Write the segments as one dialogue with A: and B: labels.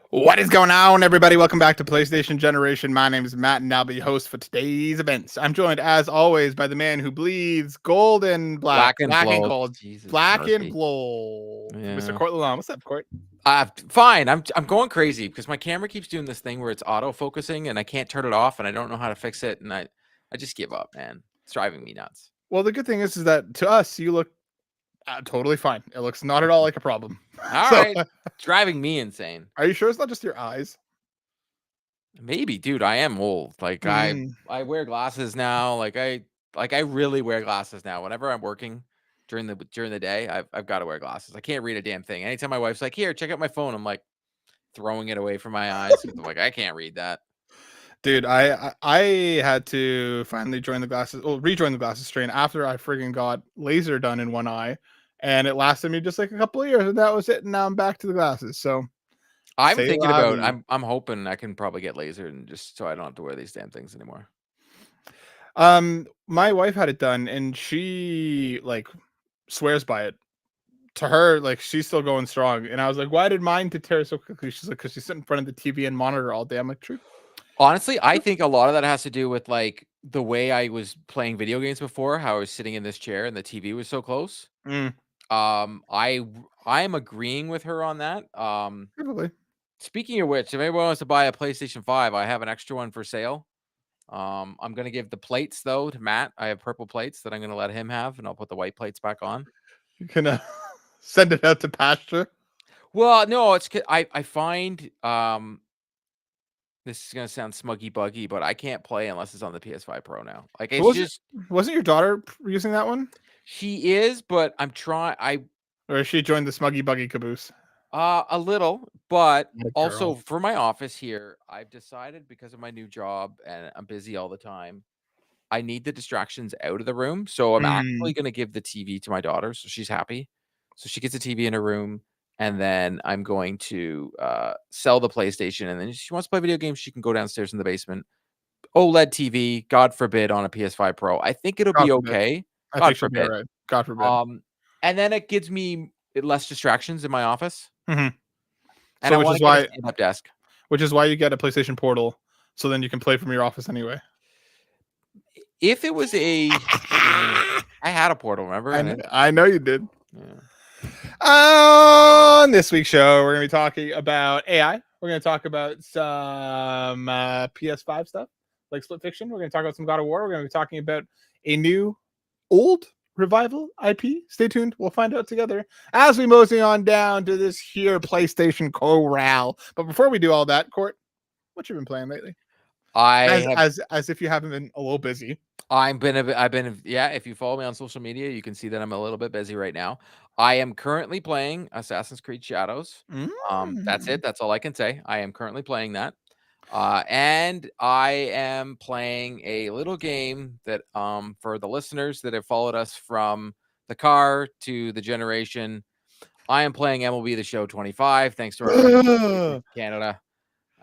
A: What is going on, everybody? Welcome back to PlayStation Generation. My name is Matt, and I'll be your host for today's events. I'm joined, as always, by the man who bleeds gold and
B: Black
A: black,
B: and
A: black and
B: blow.
A: gold,
B: Jesus
A: black and
B: mercy.
A: gold. Mr.
B: Yeah.
A: Court Lalonde. What's up, Court?
B: Fine. I'm going crazy because my camera keeps doing this thing where it's auto focusing and I can't turn it off and I don't know how to fix it and I just give up, man. It's driving me nuts.
A: Well, the good thing is that to us, you look totally fine. It looks not at all like a problem.
B: All
A: So,
B: right. Driving me insane.
A: are you sure it's not just your eyes?
B: Maybe, dude, I am old. Like
A: Mm.
B: I wear glasses now. I really wear glasses now. Whenever I'm working during the day, I've got to wear glasses. I can't read a damn thing. Anytime my wife's like, "Here, check out my phone." I'm like throwing it away from my eyes because I'm like, I can't read that.
A: Dude, I had to finally rejoin the glasses strain after I friggin' got laser done in one eye, and it lasted me just like a couple of years, and that was it. And now I'm back to the glasses. So,
B: I'm
A: say
B: thinking
A: la
B: about
A: vie.
B: I'm hoping I can probably get lasered and just so I don't have to wear these damn things anymore.
A: My wife had it done, and she like swears by it. To her, like she's still going strong. And I was like, "Why did mine to tear so quickly?" She's like, "Because she's sitting in front of the TV and monitor all day." I'm like, "True."
B: Honestly, I think a lot of that has to do with like the way I was playing video games before, how I was sitting in this chair and the TV was so close.
A: Mm,
B: I am agreeing with her on that.
A: probably.
B: Speaking of which, if anyone wants to buy a PlayStation 5, I have an extra one for sale. I'm gonna give the plates though to Matt. I have purple plates that I'm gonna let him have, and I'll put the white plates back on.
A: You can send it out to pasture.
B: Well, no, I find this is gonna sound smuggy buggy, but I can't play unless it's on the PS5 Pro now. Like
A: But
B: it's just
A: wasn't your daughter using that one?
B: she is, but I'm trying.
A: Or she joined the Smuggy Buggy caboose?
B: A little, but
A: My
B: also
A: girl.
B: for my office here, I've decided because of my new job and I'm busy all the time, I need the distractions out of the room. So I'm
A: Mm.
B: actually gonna give the TV to my daughter, so she's happy. So she gets a TV in her room, and then I'm going to sell the PlayStation, and then if she wants to play video games, she can go downstairs in the basement. OLED TV, God forbid, on a PS5 Pro. I think it'll
A: God
B: be
A: forbid.
B: okay.
A: I
B: God
A: think she'll be
B: forbid.
A: alright. God forbid.
B: Um, and then it gives me less distractions in my office,
A: Mhm.
B: and
A: So
B: I want to get a stand-up desk.
A: which is why you get a PlayStation Portal, so then you can play from your office anyway.
B: If it was I had a portal, remember?
A: I know you did.
B: Yeah.
A: On this week's show, we're gonna be talking about AI. We're gonna talk about some PS5 stuff, like Split Fiction. We're gonna talk about some God of War. We're gonna be talking about a new old revival IP. Stay tuned. We'll find out together as we mosey on down to this here PlayStation Corral. But before we do all that, Court, what you been playing lately?
B: I have
A: As if you haven't been a little busy.
B: I've been yeah, if you follow me on social media, you can see that I'm a little bit busy right now. I am currently playing Assassin's Creed Shadows. That's
A: Mm.
B: it. That's all I can say. I am currently playing that. And I am playing a little game that for the listeners that have followed us from the car to the generation, I am playing MLB The Show 25 thanks to our friends in Canada.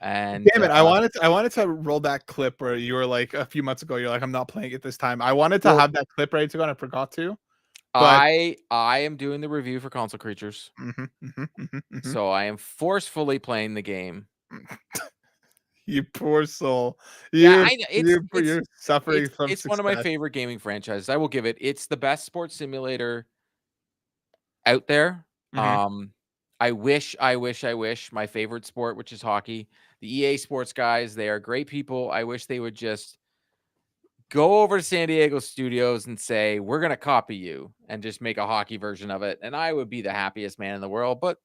B: And
A: Damn it! I wanted to roll that clip where you were like a few months ago. You're like, I'm not playing it this time. I wanted to
B: well,
A: have that clip ready to go, and I forgot to. But
B: I am doing the review for Console Creatures.
A: mhm, mhm, mhm, mhm.
B: So I am forcefully playing the game.
A: You poor soul.
B: Yeah, I know
A: You're suffering from
B: it's one of my
A: success.
B: favorite gaming franchises. I will give it. It's the best sports simulator out there.
A: Mhm.
B: Um, I wish my favorite sport, which is hockey, the EA Sports guys, they are great people. I wish they would just go over to San Diego studios and say, "We're gonna copy you," and just make a hockey version of it, and I would be the happiest man in the world. But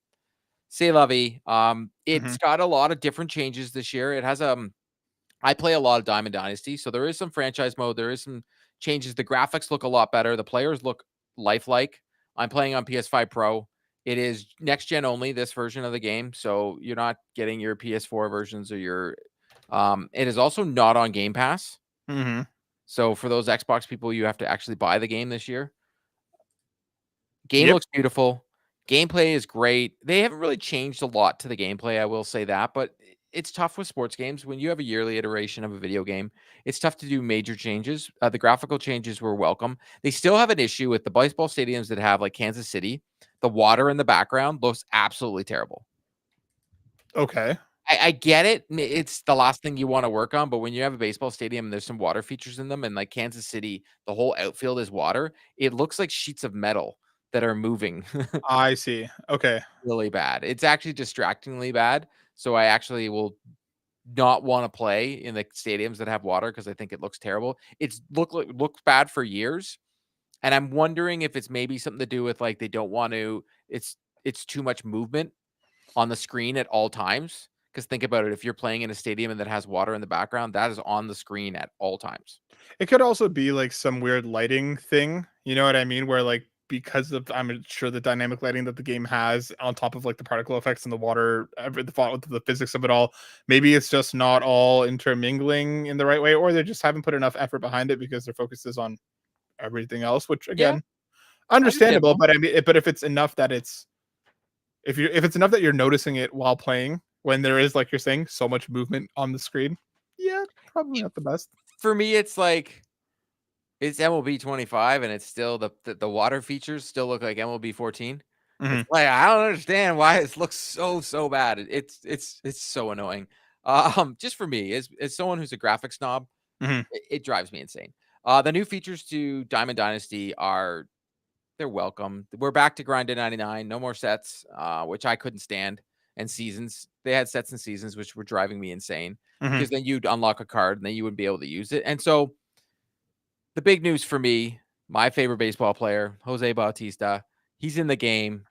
B: c'est la vie.
A: Mhm.
B: It's got a lot of different changes this year. It has I play a lot of Diamond Dynasty, so there is some franchise mode. There is some changes. The graphics look a lot better. The players look lifelike. I'm playing on PS5 Pro. It is next gen only, this version of the game, so you're not getting your PS4 versions or your. It is also not on Game Pass.
A: Mhm.
B: So for those Xbox people, you have to actually buy the game this year. Game
A: Yep.
B: looks beautiful. Gameplay is great. They haven't really changed a lot to the gameplay, I will say that, but it's tough with sports games. When you have a yearly iteration of a video game, it's tough to do major changes. The graphical changes were welcome. They still have an issue with the baseball stadiums that have like Kansas City. The water in the background looks absolutely terrible.
A: Okay.
B: I get it. It's the last thing you want to work on, but when you have a baseball stadium and there's some water features in them, and like Kansas City, the whole outfield is water. It looks like sheets of metal that are moving
A: I see. Okay.
B: really bad. It's actually distractingly bad. So I actually will not want to play in the stadiums that have water because I think it looks terrible. It's looks bad for years, and I'm wondering if it's maybe something to do with like they don't want to. It's too much movement on the screen at all times. Because think about it, if you're playing in a stadium and that has water in the background, that is on the screen at all times.
A: It could also be like some weird lighting thing, you know what I mean? Where like because of I'm sure the dynamic lighting that the game has on top of like the particle effects and the water, the physics of it all, maybe it's just not all intermingling in the right way, or they just haven't put enough effort behind it because their focus is on everything else. Which
B: Yeah,
A: again, understandable.
B: understandable.
A: But I mean, but if it's enough that it's if it's enough that you're noticing it while playing, when there is like you're saying so much movement on the screen, yeah, probably not the best.
B: For me, it's like it's MLB 25 and it's still the water features still look like MLB 14. It's
A: Hmm.
B: like I don't understand why it looks so bad. It's so annoying. Just for me, as someone who's a graphic snob,
A: Hmm.
B: it drives me insane. The new features to Diamond Dynasty are they're welcome. We're back to grind to 99, no more sets, which I couldn't stand, and seasons. They had sets and seasons, which were driving me insane
A: Hmm.
B: because then you'd unlock a card and then you wouldn't be able to use it. And so the big news for me, my favorite baseball player, Jose Bautista, he's in the game.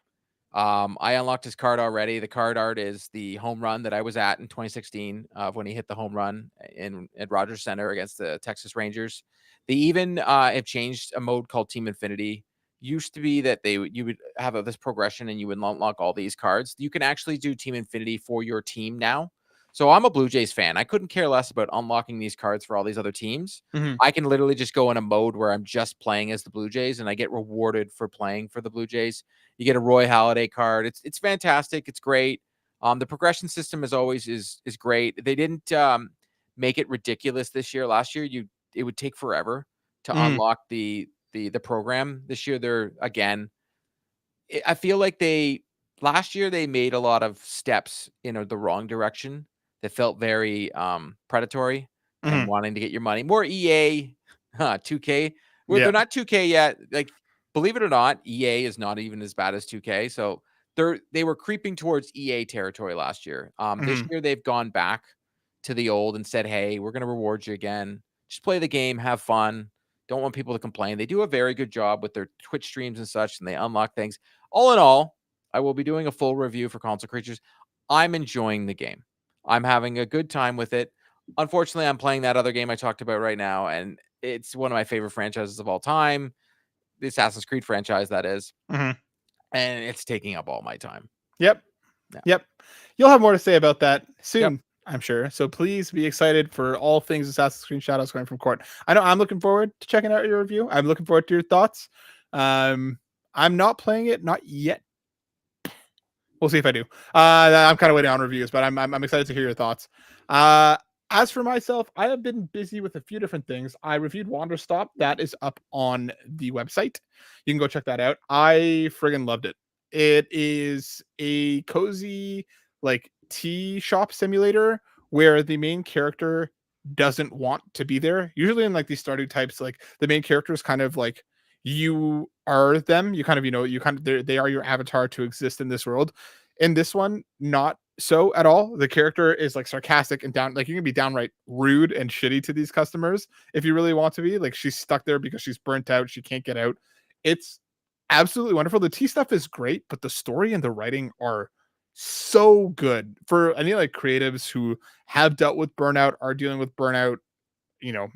B: I unlocked his card already. The card art is the home run that I was at in 2016 when he hit the home run in at Rogers Center against the Texas Rangers. They even have changed a mode called Team Infinity. Used to be that you would have this progression and you would unlock all these cards. You can actually do Team Infinity for your team now. So I'm a Blue Jays fan. I couldn't care less about unlocking these cards for all these other teams.
A: Hmm.
B: I can literally just go in a mode where I'm just playing as the Blue Jays and I get rewarded for playing for the Blue Jays. You get a Roy Halladay card. It's fantastic. It's great. The progression system is always is great. They didn't make it ridiculous this year. Last year, it would take forever to
A: Hmm.
B: unlock the program. This year, they're again. I feel like they last year they made a lot of steps in the wrong direction that felt very predatory and
A: Hmm.
B: wanting to get your money. More EA, 2K. Well,
A: Yeah.
B: they're not 2K yet. Like, believe it or not, EA is not even as bad as 2K. So they were creeping towards EA territory last year. This
A: Hmm.
B: year they've gone back to the old and said, "Hey, we're going to reward you again. Just play the game, have fun. Don't want people to complain." They do a very good job with their Twitch streams and such, and they unlock things. All in all, I will be doing a full review for Console Creatures. I'm enjoying the game. I'm having a good time with it. Unfortunately, I'm playing that other game I talked about right now, and it's one of my favorite franchises of all time, the Assassin's Creed franchise, that is,
A: Hmm.
B: and it's taking up all my time.
A: Yep.
B: Yeah.
A: Yep. You'll have more to say about that
B: Yep.
A: soon, I'm sure. So please be excited for all things Assassin's Creed Shadows going from court. I know I'm looking forward to checking out your review. I'm looking forward to your thoughts. Um, I'm not playing it, not yet. We'll see if I do. I'm kind of waiting on reviews, but I'm excited to hear your thoughts. Uh, as for myself, I have been busy with a few different things. I reviewed Wander Stop. That is up on the website. You can go check that out. I friggin' loved it. It is a cozy like tea shop simulator where the main character doesn't want to be there. Usually in like these starting types, like the main character is kind of like you are them. You kind of, you kind of they are your avatar to exist in this world. In this one, not so at all. The character is like sarcastic and down, like you can be downright rude and shitty to these customers if you really want to be. Like she's stuck there because she's burnt out, she can't get out. It's absolutely wonderful. The tea stuff is great, but the story and the writing are so good for any like creatives who have dealt with burnout, are dealing with burnout, you know,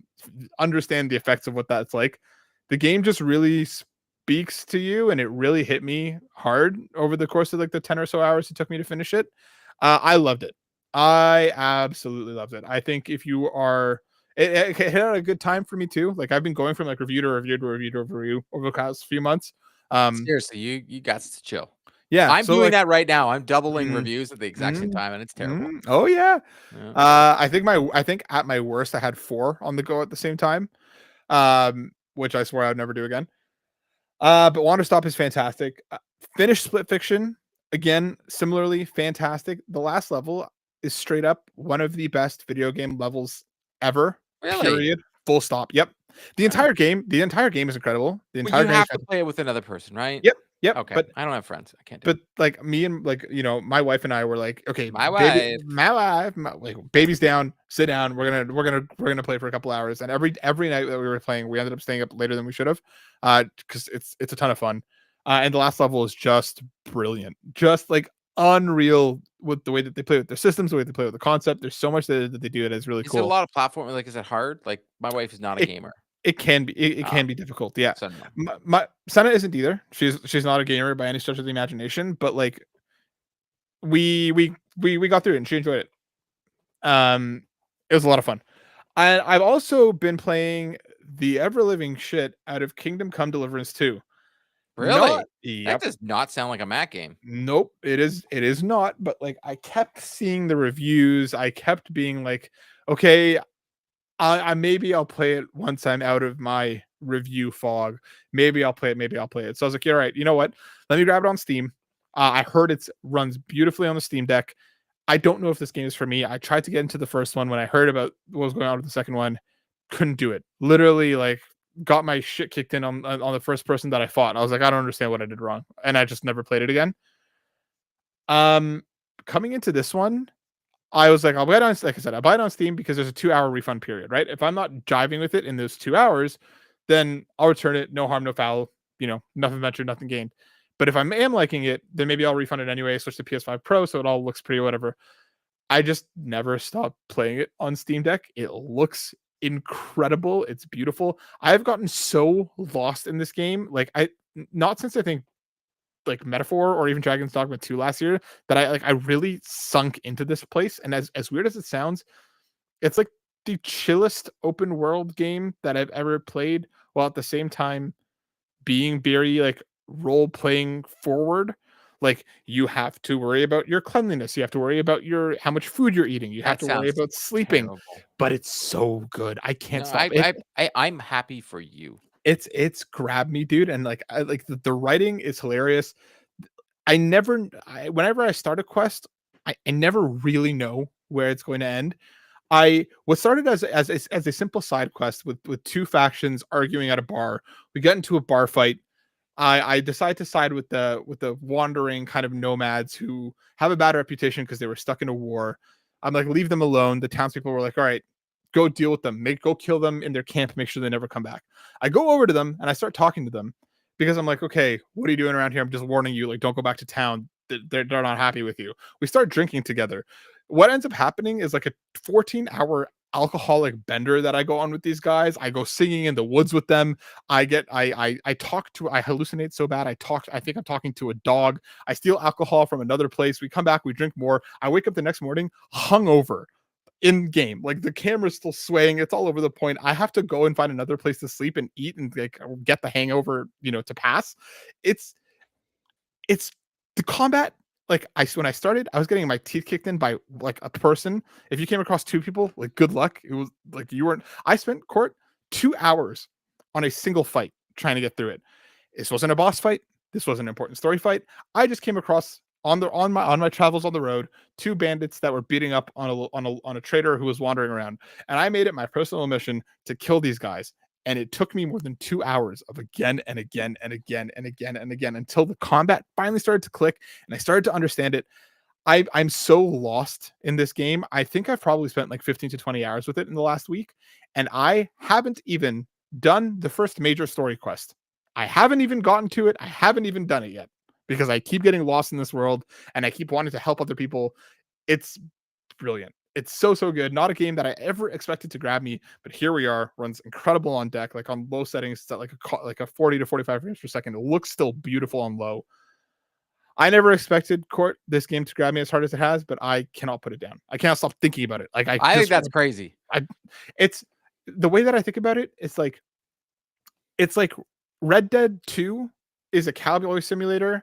A: understand the effects of what that's like. The game just really speaks to you, and it really hit me hard over the course of like the 10 or so hours it took me to finish it. I loved it. I absolutely loved it. I think if you are, it hit at a good time for me too. Like I've been going from like review to review to review to review over the past few months. Um,
B: Seriously, you got to chill.
A: yeah.
B: I'm
A: So
B: doing
A: like,
B: that right now. I'm doubling
A: mm,
B: reviews at the exact same
A: mm,
B: time, and it's terrible.
A: oh yeah.
B: Yeah.
A: I think at my worst I had 4 on the go at the same time. Which I swear I'd never do again. But Wander Stop is fantastic. Finished Split Fiction again, similarly fantastic. The last level, is straight up one of the best video game levels ever.
B: Really?
A: Period. Full stop. Yep. The
B: Oh.
A: entire game is incredible. The
B: Well,
A: entire
B: you
A: game is
B: have to play it with another person, right?
A: Yep. Yep.
B: Okay.
A: But
B: I don't have friends. I can't do it.
A: but like me and like my wife and I were like, okay,
B: My
A: baby,
B: wife.
A: like, baby's down, sit down. We're gonna play for a couple hours. And every night that we were playing, we ended up staying up later than we should have, because it's a ton of fun. And the last level is just brilliant, just like unreal with the way that they play with their systems, the way they play with the concept. There's so much that they do. It is really
B: Is it a
A: cool.
B: lot of platform? Like, is it hard? Like, my wife is not a
A: It
B: gamer.
A: it can be it
B: Ah,
A: can be difficult. Yeah.
B: so no.
A: My Senna isn't either. She's not a gamer by any stretch of the imagination, but like we got through it and she enjoyed it. It was a lot of fun. And I've also been playing the ever living shit out of Kingdom Come Deliverance 2. Not
B: Really? That
A: Yep.
B: does not sound like a Mac game.
A: Nope. It is not, but like I kept seeing the reviews. I kept being like, okay, I maybe I'll play it once I'm out of my review fog. Maybe I'll play it. Maybe I'll play it. So I was like, all right, you know what? Let me grab it on Steam. I heard it runs beautifully on the Steam Deck. I don't know if this game is for me. I tried to get into the first one when I heard about what was going on with the second one. Couldn't do it. Literally, like, got my shit kicked in on the first person that I fought. And I was like, I don't understand what I did wrong, and I just never played it again. Um, Coming into this one, I was like, I'll buy it on, like I said, I buy it on Steam because there's a 2-hour refund period, right? If I'm not jiving with it in those 2 hours, then I'll return it. No harm, no foul. Nothing ventured, nothing gained. But if I am liking it, then maybe I'll refund it anyway. Switch to PS5 Pro, so it all looks pretty, whatever. I just never stopped playing it on Steam Deck. It looks incredible. It's beautiful. I've gotten so lost in this game. Like not since I think like Metaphor or even Dragon's Dogma 2 last year that I really sunk into this place. And as weird as it sounds, it's like the chillest open world game that I've ever played, while at the same time being very like role playing forward. Like, you have to worry about your cleanliness, you have to worry about your how much food you're eating, you have
B: That
A: to worry
B: sounds
A: about sleeping,
B: terrible.
A: but it's so good. I can't
B: No,
A: stop it.
B: I'm happy for you.
A: It's grabbed me, dude, and like the writing is hilarious. Whenever I start a quest, I never really know where it's going to end. What started as a simple side quest with two factions arguing at a bar. We get into a bar fight. I decide to side with the wandering kind of nomads who have a bad reputation because they were stuck in a war. I'm like, leave them alone. The townspeople were like, all right, go deal with them. Go kill them in their camp. Make sure they never come back. I go over to them and I start talking to them because I'm like, okay, what are you doing around here? I'm just warning you, like, don't go back to town. They're not happy with you. We start drinking together. What ends up happening is like a 14-hour alcoholic bender that I go on with these guys. I go singing in the woods with them. I talk to I hallucinate so bad. I think I'm talking to a dog. I steal alcohol from another place. We come back, we drink more. I wake up the next morning hungover in game. Like, the camera's still swaying. It's all over the point. I have to go and find another place to sleep and eat and like get the hangover, to pass. It's it's the combat. Like, when I started, I was getting my teeth kicked in by like a person. If you came across two people, like, good luck. It was like you weren't. I spent 2 hours on a single fight trying to get through it. This wasn't a boss fight. This was an important story fight. I just came across on my travels on the road two bandits that were beating up on a trader who was wandering around, and I made it my personal mission to kill these guys. And it took me more than 2 hours of again and again and again and again and again until the combat finally started to click and I started to understand it. I'm so lost in this game. I think I've probably spent like 15 to 20 hours with it in the last week, and I haven't even done the first major story quest. I haven't even gotten to it. I haven't even done it yet because I keep getting lost in this world and I keep wanting to help other people. It's brilliant. It's so good. Not a game that I ever expected to grab me, but here we are. Runs incredible on deck, like on low settings. It's at like a 40 to 45 frames per second. It looks still beautiful on low. I never expected this game to grab me as hard as it has, but I cannot put it down. I cannot stop thinking about it. Like,
B: I think that's crazy.
A: it's the way that I think about it. It's like Red Dead 2 is a cowboy simulator.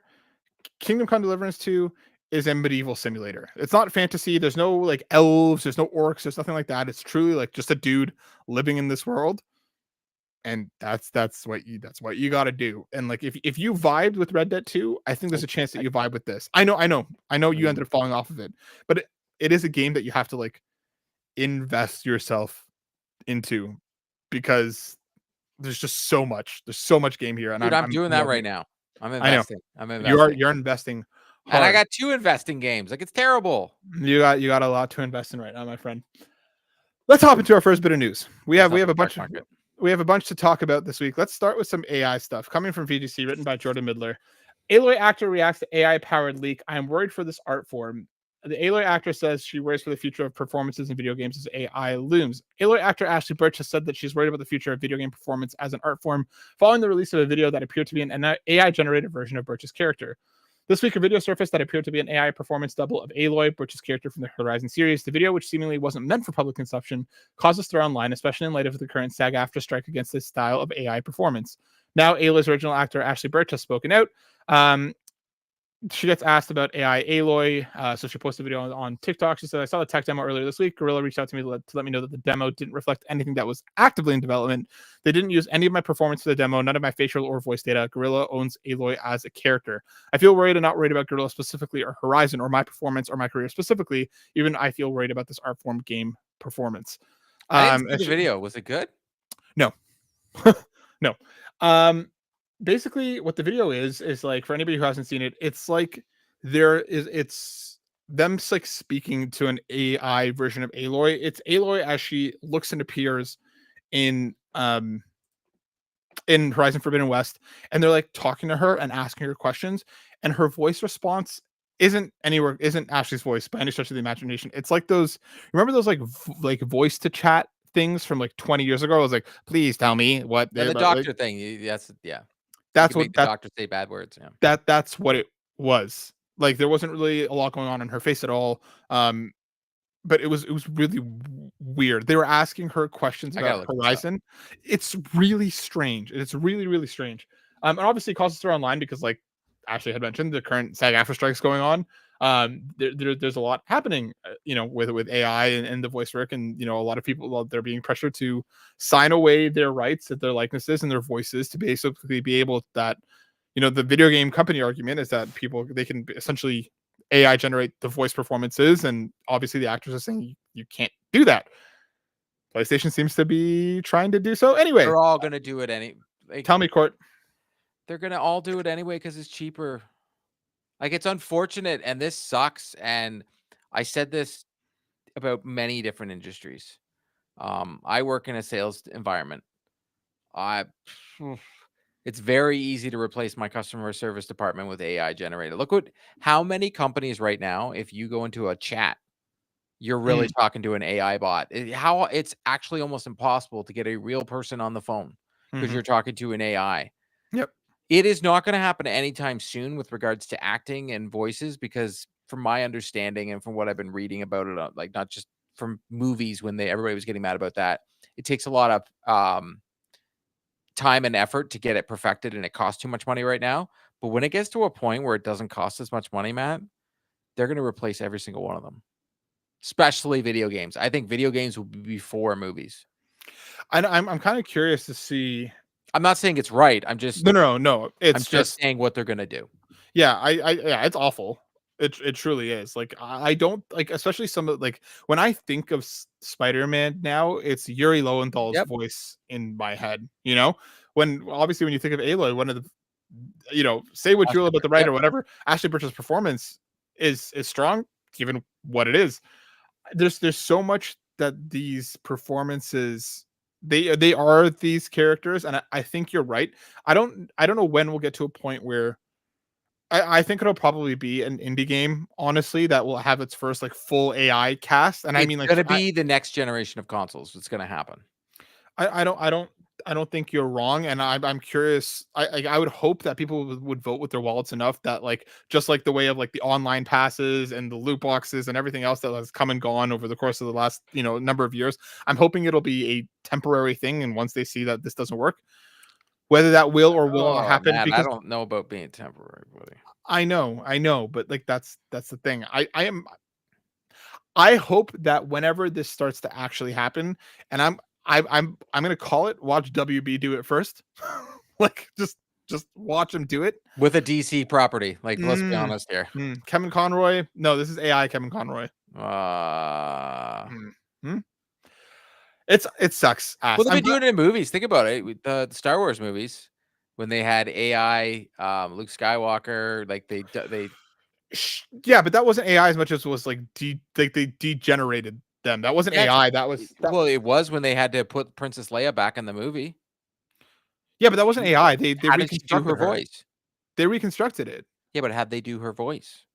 A: Kingdom Come Deliverance 2 is a medieval simulator. It's not fantasy. There's no like elves. There's no orcs. There's nothing like that. It's truly like just a dude living in this world. And that's what you got to do. And like, if you vibed with Red Dead 2, I think there's a chance that you vibe with this. I know you ended up falling off of it, but it is a game that you have to like invest yourself into because there's just so much. There's so much game here, and
B: Dude, I'm
A: I'm
B: doing that
A: loving
B: right
A: it.
B: now. I'm
A: I know
B: investing. I'm investing.
A: you're investing
B: And I
A: hard.
B: got 2 investing games. Like, it's terrible.
A: You got a lot to invest in right now, my friend. Let's hop into our first bit of news. We
B: What's
A: have
B: up
A: we have
B: with
A: a
B: stock
A: bunch of
B: market?
A: we have a bunch to talk about this week. Let's start with some AI stuff coming from VGC, written by Jordan Midler. Aloy actor reacts to AI powered leak. I am worried for this art form. The Aloy actor says she worries for the future of performances in video games as AI looms. Aloy actor Ashley Birch has said that she's worried about the future of video game performance as an art form following the release of a video that appeared to be an AI generated version of Birch's character. This week, a video surfaced that appeared to be an AI performance double of Aloy, Birch's character from the Horizon series. The video, which seemingly wasn't meant for public consumption, caused a stir online, especially in light of the current SAG-AFTRA strike against this style of AI performance. Now, Aloy's original actor Ashley Birch has spoken out. She gets asked about AI Aloy, so she posted a video on TikTok. She said, "I saw the tech demo earlier this week. Gorilla reached out to me to let me know that the demo didn't reflect anything that was actively in development. They didn't use any of my performance for the demo, none of my facial or voice data. Gorilla owns Aloy as a character. I feel worried and not worried about Gorilla specifically or Horizon or my performance or my career specifically. Even I feel worried about this art form game performance."
B: I didn't see
A: And
B: the video. Was it good?
A: no, no. Basically, what the video is like for anybody who hasn't seen it, it's like it's them like speaking to an AI version of Aloy. It's Aloy as she looks and appears in Horizon Forbidden West, and they're like talking to her and asking her questions, and her voice response isn't Ashley's voice by any stretch of the imagination. It's like those, remember those like voice to chat things from like 20 years ago. I was like, please tell me what
B: Yeah, the
A: like,
B: doctor thing. That's yeah. You
A: that's
B: can make
A: what
B: the doctor say bad words. Yeah.
A: that's what it was. Like there wasn't really a lot going on in her face at all. But it was really weird. They were asking her questions
B: I
A: about
B: gotta look this up.
A: Horizon. It's really strange. It's really, really strange. And obviously it causes her online because like Ashley had mentioned, the current SAG-AFTRA strikes going on. There's a lot happening, with AI and the voice work, and a lot of people, they're being pressured to sign away their rights, that their likenesses and their voices to basically be able that, the video game company argument is that they can essentially AI generate the voice performances, and obviously the actors are saying you can't do that. PlayStation seems to be trying to do so anyway.
B: They're all gonna do it
A: Tell me, Court.
B: they're gonna all do it anyway because it's cheaper. Like, it's unfortunate, and this sucks. And I said this about many different industries. I work in a sales environment. I It's very easy to replace my customer service department with AI generated. How many companies right now, if you go into a chat, you're really
A: Mm,
B: talking to an AI bot. How it's actually almost impossible to get a real person on the phone because
A: mhm.
B: you're talking to an AI.
A: Yep.
B: It is not going to happen anytime soon with regards to acting and voices, because from my understanding and from what I've been reading about it, like not just from movies when everybody was getting mad about that, it takes a lot of time and effort to get it perfected, and it costs too much money right now. But when it gets to a point where it doesn't cost as much money, Matt, they're going to replace every single one of them, especially video games. I think video games will be before movies.
A: I'm kind of curious to see.
B: I'm not saying it's right.
A: No.
B: I'm
A: It's
B: just
A: just
B: saying what they're going to do.
A: yeah. Yeah. It's awful. It truly is. Like I don't like, especially some of like when I think of Spider-Man now, it's Yuri Lowenthal's
B: Yep.
A: voice in my head. When obviously when you think of Aloy, one of the say what you will about the
B: Yep.
A: writer or whatever, Ashley Birch's performance is strong given what it is. There's so much that these performances, they are these characters, and I think you're right. I don't know when we'll get to a point where I think it'll probably be an indie game, honestly, that will have its first like full AI cast. And I
B: It's
A: mean, like
B: gonna be the next generation of consoles. It's gonna happen.
A: I don't think you're wrong, and I'm curious. I would hope that people would vote with their wallets enough that like just like the way of like the online passes and the loot boxes and everything else that has come and gone over the course of the last number of years. I'm hoping it'll be a temporary thing, and once they see that this doesn't work, whether that will or will not
B: Oh,
A: happen,
B: man, I
A: because
B: don't know about being temporary, buddy.
A: I know, but like that's the thing. I hope that whenever this starts to actually happen, and I'm gonna call it, watch WB do it first. Like just watch him do it.
B: With a DC property, like, let's be
A: Mm,
B: honest here.
A: Kevin Conroy. No, this is AI Kevin Conroy. Hmm? It sucks ass.
B: Well, they've
A: I'm
B: been doing it in movies. Think about it. With the Star Wars movies, when they had AI, Luke Skywalker, like they
A: yeah, but that wasn't AI as much as it was like they degenerated them. That wasn't
B: yeah,
A: AI. That was that.
B: well, it was when they had to put Princess Leia back in the movie.
A: Yeah, but that wasn't AI. They
B: How did she do her
A: reconstructed her.
B: voice?
A: They reconstructed it
B: Yeah, but how'd they do her voice?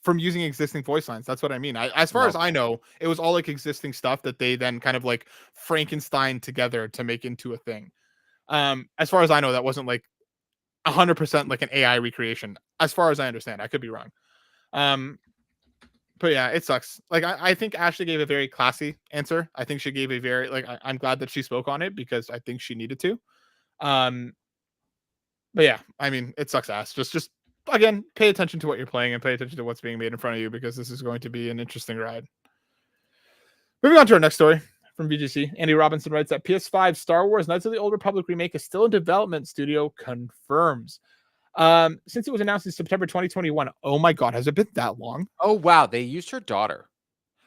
A: from using existing voice lines. That's what I mean. As far as I
B: Okay.
A: know, it was all like existing stuff that they then kind of like Frankenstein together to make into a thing. As far as I know, that wasn't like 100% like an AI recreation. As far as I understand, I could be wrong. Um, but yeah, it sucks. Like I think Ashley gave a very classy answer. I think she gave a very like I'm glad that she spoke on it because I think she needed to. Um, but yeah, I mean, it sucks ass. Just again, pay attention to what you're playing and pay attention to what's being made in front of you because this is going to be an interesting ride. Moving on to our next story from VGC. Andy Robinson writes that PS5 Star Wars Knights of the Old Republic remake is still in development. Studio confirms. Since it was announced in September 2021. Oh my god, has it been that long?
B: Oh wow, they used her daughter.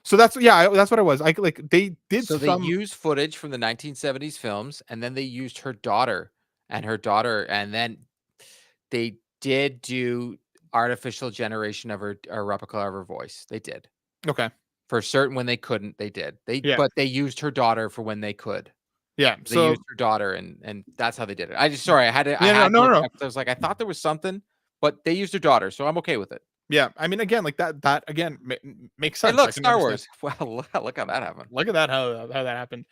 A: So that's that's what it was. I like they did
B: So they
A: some.
B: used footage from the 1970s films, and then they used her daughter, and then they did do artificial generation of her, a replica of her voice. They did.
A: Okay.
B: For certain when they couldn't, they did.
A: Yeah.
B: But they used her daughter for when they could.
A: Yeah.
B: They
A: So
B: used her daughter, and that's how they did it. I just sorry, I
A: yeah, no,
B: had to
A: no,
B: look
A: no,
B: it
A: no.
B: up 'cause I was like, I thought there was something, but they used her daughter, so I'm okay with it.
A: Yeah. I mean, again, like that again makes
B: Hey,
A: sense. I
B: look,
A: can
B: Star
A: understand.
B: Wars. Well, look how that happened.
A: Look at that how that happened.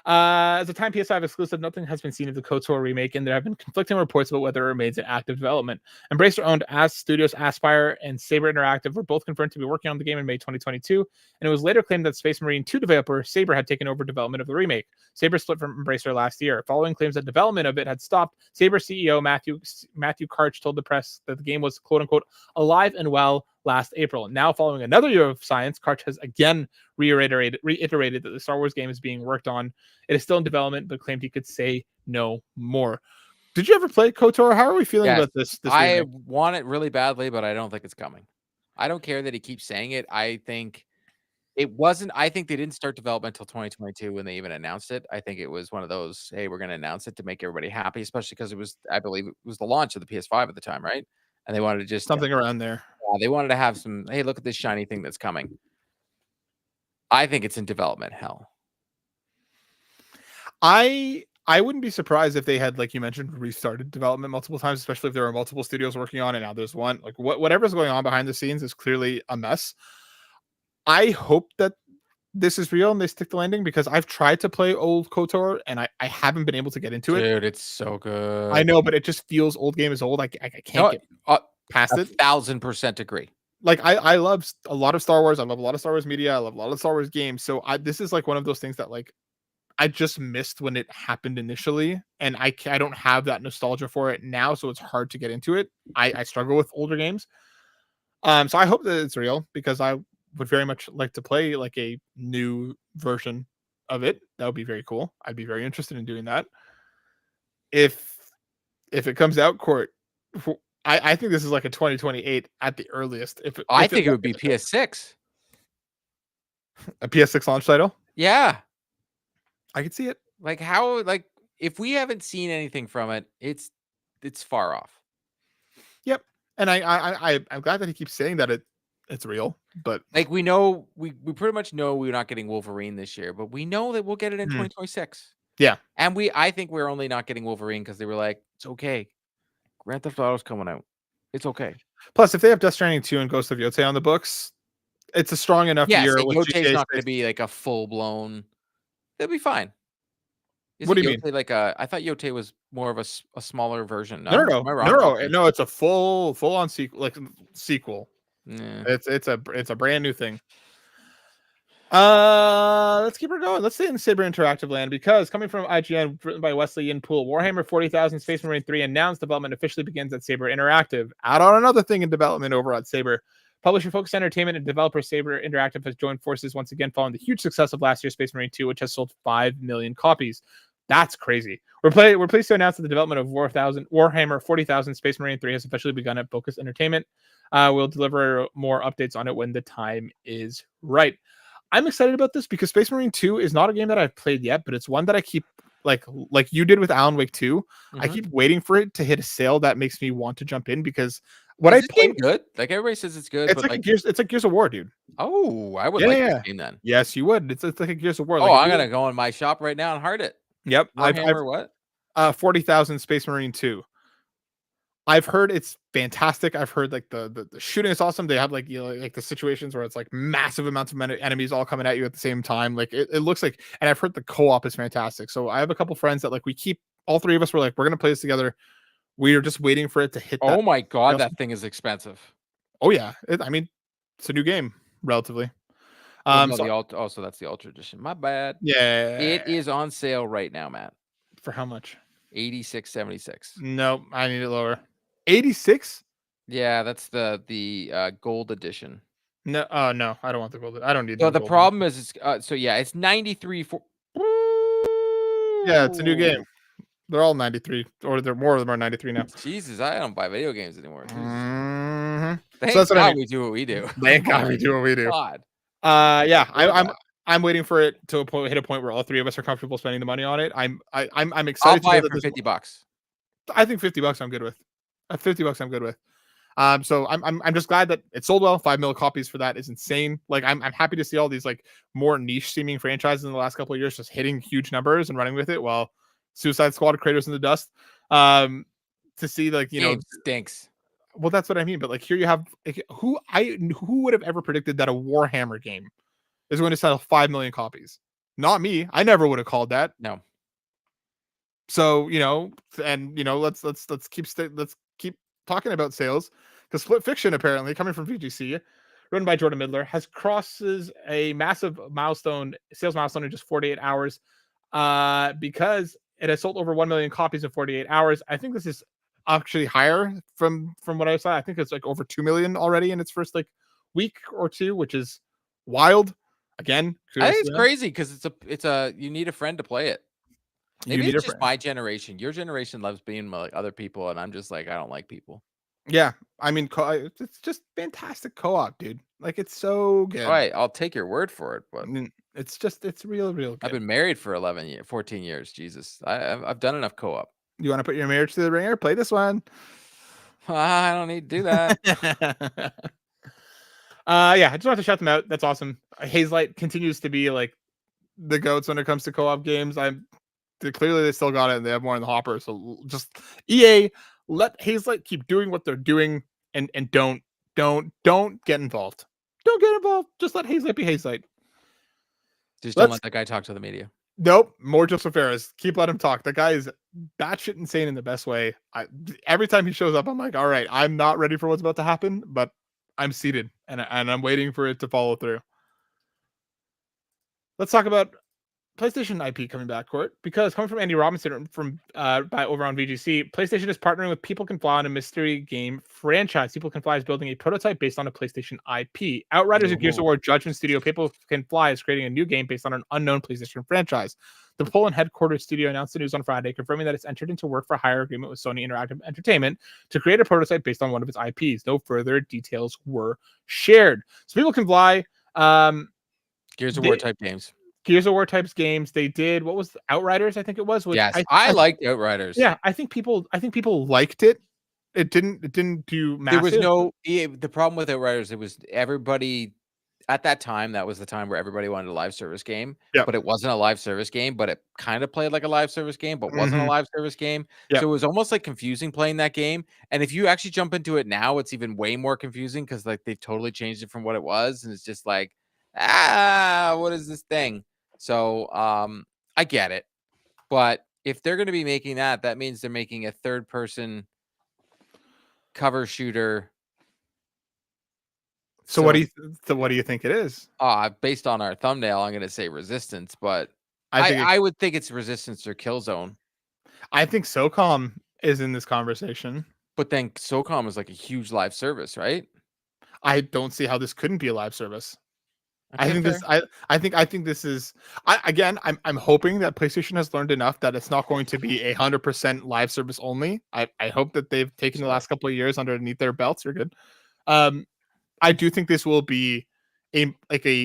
A: As a time PS5 exclusive, nothing has been seen of the KOTOR remake, and there have been conflicting reports about whether it remains in active development. Embracer-owned As Studios Aspire and Saber Interactive were both confirmed to be working on the game in May 2022, and it was later claimed that Space Marine 2 developer Saber had taken over development of the remake. Saber split from Embracer last year. Following claims that development of it had stopped, Saber CEO Matthew Karch told the press that the game was quote-unquote alive and well last April. Now, following another year of science, Karch has again reiterated that the Star Wars game is being worked on. It is still in development, but claimed he could say no more. Did you ever play KOTOR? How are we feeling
B: Yes.
A: about this
B: I
A: remake?
B: want it really badly, but I don't think it's coming. I don't care that he keeps saying it. I think I think they didn't start development until 2022 when they even announced it. I think it was one of those, "Hey, we're gonna announce it to make everybody happy," especially because it was I believe it was the launch of the PS5 at the time, right? And they wanted to just
A: Something around there.
B: they wanted to have some, "Hey, look at this shiny thing that's coming." I think it's in development hell.
A: I wouldn't be surprised if they had, like you mentioned, restarted development multiple times, especially if there are multiple studios working on it. Now there's one. Like whatever's going on behind the scenes is clearly a mess. I hope that this is real and they stick the landing because I've tried to play old KOTOR and I haven't been able to get into it.
B: Dude, it's so
A: I
B: good.
A: know, but it just feels old game is old. I can't
B: No,
A: get
B: uh,
A: past it.
B: 1000% agree.
A: Like I love a lot of Star Wars. I love a lot of Star Wars media. I love a lot of Star Wars games. So this is like one of those things that like I just missed when it happened initially, and I don't have that nostalgia for it now, so it's hard to get into it. I struggle with older games. So I hope that it's real because I would very much like to play like a new version of it. That would be very cool. I'd be very interested in doing that. If if it comes out, court, I think this is like a 2028 at the earliest.
B: I think it would be PS6.
A: A PS6 launch title,
B: Yeah.
A: I could see it.
B: Like how like if we haven't seen anything from it, it's far off.
A: Yep. And I'm glad that he keeps saying that it's real, but
B: Like we know we pretty much know we're not getting Wolverine this year, but we know that we'll get it in
A: hmm,
B: 2026.
A: yeah.
B: And I think we're only not getting Wolverine because they were like, it's okay. Grand Theft Auto's coming out. It's okay.
A: Plus, if they have Death Stranding 2 and Ghost of Yotei on the books, it's a strong enough
B: Yes,
A: year
B: and
A: with
B: Yote's
A: GTA
B: not gonna
A: 6.
B: be like a full blown. It'll be fine.
A: What
B: Isn't
A: do you mean?
B: Yote like a I thought Yote was more of a smaller version,
A: No, no,
B: no?
A: no,
B: Am I
A: no,
B: wrong?
A: no,
B: Okay.
A: no. It's a full on sequel, like sequel.
B: Yeah.
A: It's a brand new thing. Let's keep her going. Let's stay in Saber Interactive land because coming from IGN, written by Wesley Yin Poole, Warhammer 40,000 Space Marine 3 announced development officially begins at Saber Interactive. Add on another thing in development over at Saber. Publisher Focus Entertainment and developer Saber Interactive has joined forces once again following the huge success of last year's Space Marine 2, which has sold 5 million copies. That's crazy. We're pleased to announce that the development of Warhammer 40,000 Space Marine 3 has officially begun at Focus Entertainment. We'll deliver more updates on it when the time is right. I'm excited about this because Space Marine 2 is not a game that I've played yet, but it's one that I keep like you did with Alan Wake 2. I keep waiting for it to hit a sale that makes me want to jump in because what
B: Is
A: I
B: this
A: play,
B: game good? Like everybody says it's good, but like,
A: It's like Gears of War, dude.
B: oh, I would
A: Yeah,
B: like
A: yeah,
B: this
A: yeah.
B: game then.
A: Yes, you would. It's like a Gears of War.
B: Oh,
A: Like if
B: I'm
A: you,
B: gonna go in my shop right now and heart it.
A: yep, I've
B: Warhammer what?
A: 40,000 Space Marine 2. I've heard it's fantastic. I've heard like the shooting is awesome. They have like like the situations where it's like massive amounts of enemies all coming at you at the same time. Like it looks like, and I've heard the co-op is fantastic. So I have a couple friends that like we keep all three of us were like we're gonna play this together. We are just waiting for it to hit that.
B: Oh my god, that thing is expensive.
A: Oh yeah, I mean it's a new game relatively.
B: Well, no,
A: So
B: the alt. Oh, so that's the Ultra Edition. My bad.
A: yeah,
B: It is on sale right now, Matt.
A: for how much?
B: 86.76.
A: No, I need it lower. 86.
B: Yeah, that's the gold edition.
A: No, oh no, I don't want the gold. I don't need
B: So
A: no
B: the
A: gold.
B: problem is, it's so yeah, it's 93 for.
A: Yeah, it's a new game.
B: Ooh.
A: They're all 93, or they're more of them are 93 now.
B: Jesus, I don't buy video games anymore.
A: Mhm. So
B: Thank
A: that's what I
B: God
A: mean.
B: we do what we do.
A: Thank
B: Oh
A: God
B: my
A: we do what we do.
B: God.
A: Yeah,
B: Love that.
A: I'm waiting for it to hit a point where all three of us are comfortable spending the money on it. I'm
B: I'll
A: excited to
B: buy
A: know
B: it
A: that
B: for
A: this.
B: $50.
A: I think $50 I'm good with. $50 I'm good with. So I'm just glad that it sold well. 5 million copies for that is insane. Like I'm happy to see all these like more niche seeming franchises in the last couple of years just hitting huge numbers and running with it, while Suicide Squad, Kratos in the dust. To see like
B: Game stinks.
A: well, that's what I mean. But like here you have like, who would have ever predicted that a Warhammer game is going to sell 5 million copies? Not me. I never would have called that.
B: No.
A: So and let's keep talking about sales because Split Fiction apparently coming from VGC, written by Jordan Midler, has crosses a massive sales milestone in just 48 hours. Because it has sold over 1 million copies in 48 hours. I think this is actually higher from what I saw. I think it's like over 2 million already in its first like week or two, which is wild. Again,
B: I think it's crazy because it's a you need a friend to play it.
A: You
B: Maybe
A: need a
B: it's just
A: friend.
B: my generation. Your generation loves being like other people, and I'm just like, I don't like people.
A: Yeah, I mean, it's just fantastic co-op, dude. Like it's so good.
B: All right, I'll take your word for it, but
A: It's real good.
B: I've been married for 14 years. Jesus, I've done enough co-op.
A: You want to put your marriage to the ringer? Play this one.
B: I don't need to do that.
A: Yeah, I just want to shout them out. That's awesome. Hazelight continues to be like the goats when it comes to co-op games. Clearly they still got it and they have more in the hopper. So just EA, let Hazelight keep doing what they're doing and don't get involved. Don't get involved. Just let Hazelight be Hazelight.
B: Just don't let that guy talk to the media.
A: Nope, more Joseph Ferris. Keep letting him talk. That guy is batshit insane in the best way. Every time he shows up, I'm like, all right, I'm not ready for what's about to happen, but I'm seated and I'm waiting for it to follow through. Let's talk about PlayStation IP coming back, Court, because coming from Andy Robinson from by over on VGC, PlayStation is partnering with People Can Fly on a mystery game franchise. People Can Fly is building a prototype based on a PlayStation IP. Outriders and Gears of War Judgment Studio People Can Fly is creating a new game based on an unknown PlayStation franchise. The Poland headquarters studio announced the news on Friday, confirming that it's entered into work-for-hire agreement with Sony Interactive Entertainment to create a prototype based on one of its IPs. No further details were shared. So People Can Fly,
B: Gears of War type games.
A: Gears of War types games. They did what was Outriders, I think it was. Which
B: yes, I liked Outriders.
A: Yeah, I think people liked it. It didn't do massive.
B: There was no the problem with Outriders. It was everybody at that time. That was the time where everybody wanted a live service game.
A: Yeah,
B: but it wasn't a live service game. But it kind of played like a live service game, but wasn't a live service game.
A: Yep.
B: So it was almost like confusing playing that game. And if you actually jump into it now, it's even way more confusing because like they've totally changed it from what it was, and it's just like what is this thing? So I get it, but if they're going to be making that, that means they're making a third-person cover shooter.
A: So what do you think it is?
B: Based on our thumbnail, I'm going to say Resistance, but
A: I
B: would think it's Resistance or Killzone.
A: I think SOCOM is in this conversation,
B: but then SOCOM is like a huge live service, right?
A: I don't see how this couldn't be a live service. I
B: Okay,
A: think
B: fair.
A: this. I think this is. I'm hoping that PlayStation has learned enough that it's not going to be 100% live service only. I hope that they've taken the
B: Sorry.
A: last couple of years underneath their belts. You're good. Um, I do think this will be a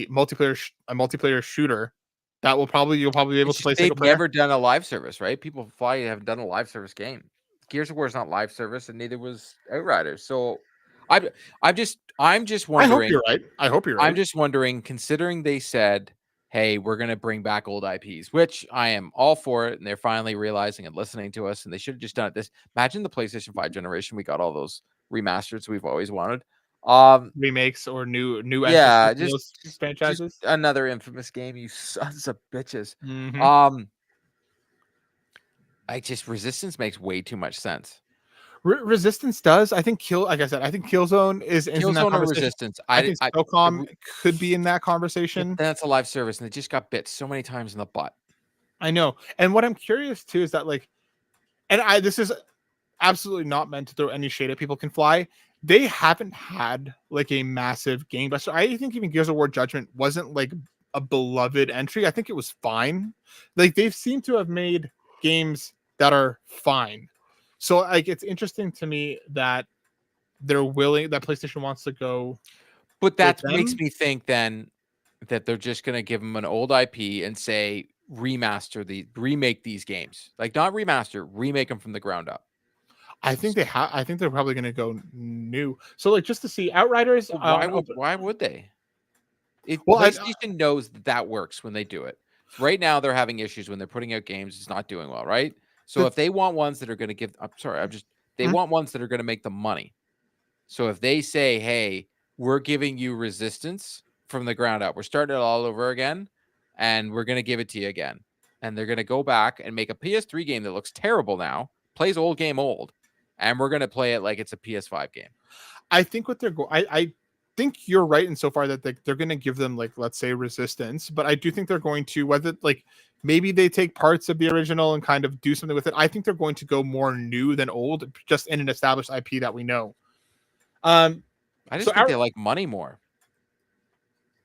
A: multiplayer shooter that you'll probably be able
B: It's
A: to
B: just
A: play
B: they've
A: single player.
B: never done a live service, right? People Fly haven't done a live service game. Gears of War is not live service, and neither was Outriders. So I'm I'm just
A: I hope
B: wondering.
A: you're right. I hope you're
B: I'm
A: right.
B: just wondering, considering they said, "Hey, we're gonna bring back old IPs," which I am all for it, and they're finally realizing and listening to us, and they should have just done it this. Imagine the PlayStation 5 generation, we got all those remasters we've always wanted. Um,
A: Remakes or new emphasis
B: yeah,
A: in
B: just
A: those
B: just just
A: franchises.
B: another infamous game, you sons of bitches.
A: Hmm.
B: Um, I just Resistance makes way too much sense.
A: Resistance does. I think like I said, I think Killzone is in that
B: Killzone or
A: conversation.
B: Resistance,
A: I think
B: I
A: SOCOM
B: the
A: could be in that
B: yeah, but
A: conversation.
B: that's a live service, and they just got bit so many times in the butt.
A: I know. And what I'm curious too is that this is absolutely not meant to throw any shade at People Can Fly. They haven't had like a massive gangbuster. I think even Gears of War Judgment wasn't like a beloved entry. I think it was fine. Like they've seemed to have made games that are fine. So like it's interesting to me that that PlayStation wants to go
B: But
A: with
B: that makes
A: them.
B: me think then that they're just gonna give them an old IP and say, remake these games." Like, not remaster, remake them from the ground up. S
A: I think they're probably going to go new. So like just to see Outriders
B: But
A: on open.
B: why would they? It
A: Well,
B: PlayStation knows that that works when they do it. Right now, they're having issues when they're putting out games, it's not doing well, right? So
A: the
B: if they want ones that are gonna give I'm sorry, I'm just they
A: mm,
B: want ones that are gonna make them money. So if they say, "Hey, we're giving you Resistance from the ground up. We're starting it all over again, and we're gonna give it to you again." And they're gonna go back and make a PS3 game that looks terrible now, plays old game old, and we're gonna play it like it's a PS5 game.
A: I think what they're going. I think you're right insofar that they're going to give them like let's say resistance, but I do think they're going to whether like maybe they take parts of the original and kind of do something with it. I think they're going to go more new than old, just in an established IP that we know. Um,
B: I
A: so
B: just think they like money more.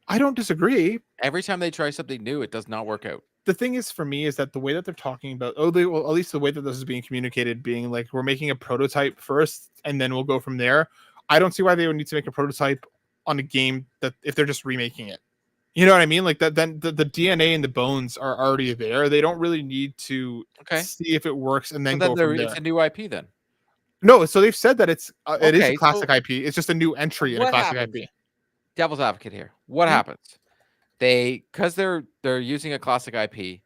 A: I don't disagree.
B: Every time they try something new, it does not work out.
A: The thing is for me is that the way that they're talking about well, at least the way that this is being communicated being like we're making a prototype first and then we'll go from there. I don't see why they would need to make a prototype on a game that if they're just remaking it. You know what I mean? Like that then the DNA and the bones are already there. They don't really need to
B: Okay.
A: see if it works and
B: So
A: then
B: then
A: go from
B: it's
A: there.
B: a new IP then.
A: No, so they've said that it is a
B: Okay,
A: classic
B: so
A: IP. It's just a new entry in a
B: what
A: classic
B: happens?
A: IP.
B: Devil's advocate here. What
A: Mhm.
B: happens? Because they're using a classic IP,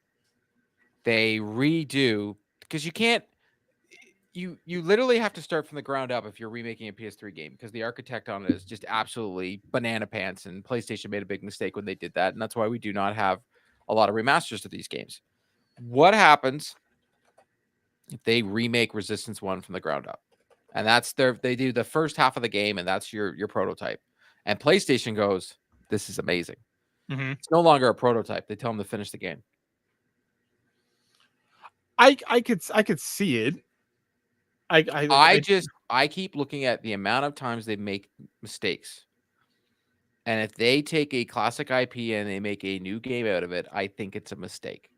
B: they redo because you can't you literally have to start from the ground up if you're remaking a PS3 game because the architect on it is just absolutely banana pants, and PlayStation made a big mistake when they did that, and that's why we do not have a lot of remasters of these games. What happens if they remake Resistance 1 from the ground up? And they do the first half of the game, and that's your prototype. And PlayStation goes, "This is amazing."
A: Mhm.
B: It's no longer a prototype. They tell them to finish the game.
A: I could see it. I
B: I keep looking at the amount of times they make mistakes. And if they take a classic IP and they make a new game out of it, I think it's a mistake.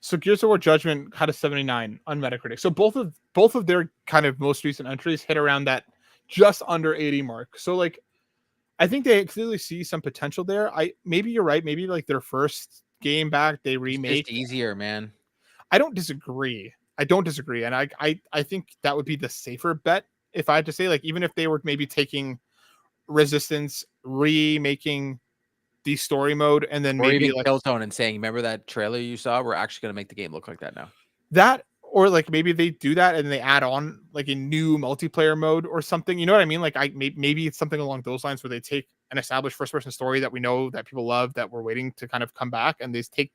A: So Gears of War Judgment had a 79 on Metacritic. So both of their kind of most recent entries hit around that just under 80 mark. So like I think they clearly see some potential there. I maybe you're right. Maybe like their first game back they
B: It's just
A: remake.
B: easier, man.
A: I don't disagree. I don't disagree, and I think that would be the safer bet if I had to say. Like even if they were maybe taking Resistance, remaking the story mode, and then
B: Or
A: maybe
B: even
A: like
B: Killzone and saying, "Remember that trailer you saw? We're actually gonna make the game look like that now."
A: that, or like maybe they do that and they add on like a new multiplayer mode or something. You know what I mean? Like maybe it's something along those lines where they take an established first person story that we know that people love that we're waiting to kind of come back, and they take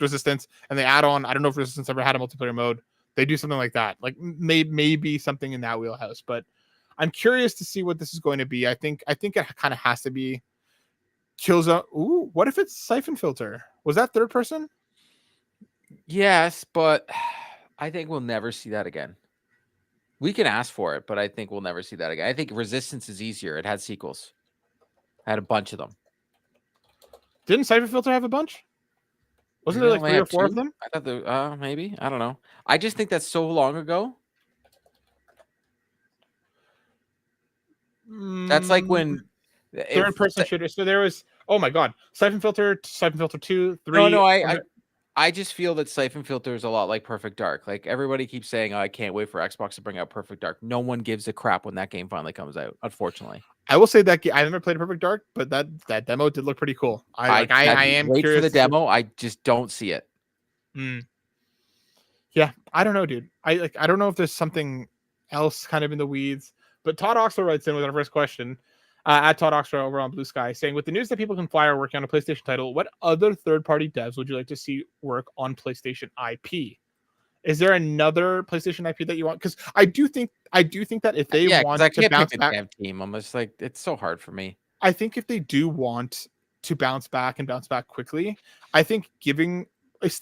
A: Resistance and they add on. I don't know if Resistance ever had a multiplayer mode. They do something like that, like maybe something in that wheelhouse. But I'm curious to see what this is going to be. I think it kind of has to be Killzone. Ooh, what if it's Siphon Filter? Was that third person?
B: Yes, but I think we'll never see that again. We can ask for it, but I think we'll never see that again. I think Resistance is easier. It had sequels. Had a bunch of them.
A: Didn't Siphon Filter have a bunch? Wasn't
B: They
A: there like
B: only
A: 3 or
B: have
A: 4 of
B: 2?
A: them?
B: I thought there maybe? I don't know. I just think that's so long ago. That's like
A: Mm,
B: when
A: third
B: if
A: person shooter. So there was, oh my god, Siphon Filter, Siphon Filter 2,
B: no,
A: 3.
B: I just feel that Siphon Filter is a lot like Perfect Dark. Like everybody keeps saying, "Oh, I can't wait for Xbox to bring out Perfect Dark." No one gives a crap when that game finally comes out, unfortunately.
A: I will say that I never played Perfect Dark, but that demo did look pretty cool. I am
B: Wait for
A: curious
B: the
A: to see.
B: demo. I just don't see it.
A: Mm. Yeah, I don't know, dude. I don't know if there's something else kind of in the weeds. But Todd Oxford writes in with our first question at Todd Oxford over on Bluesky, saying, "With the news that people can fly are working on a PlayStation title, what other third-party devs would you like to see work on PlayStation IP? Is there another PlayStation IP that you want? Because I do think that if they
B: Yeah, because
A: want
B: I
A: to
B: can't pick
A: bounce
B: the
A: back,
B: dev team. I'm just like, it's so hard for me.
A: I think if they do want to bounce back and bounce back quickly, I think giving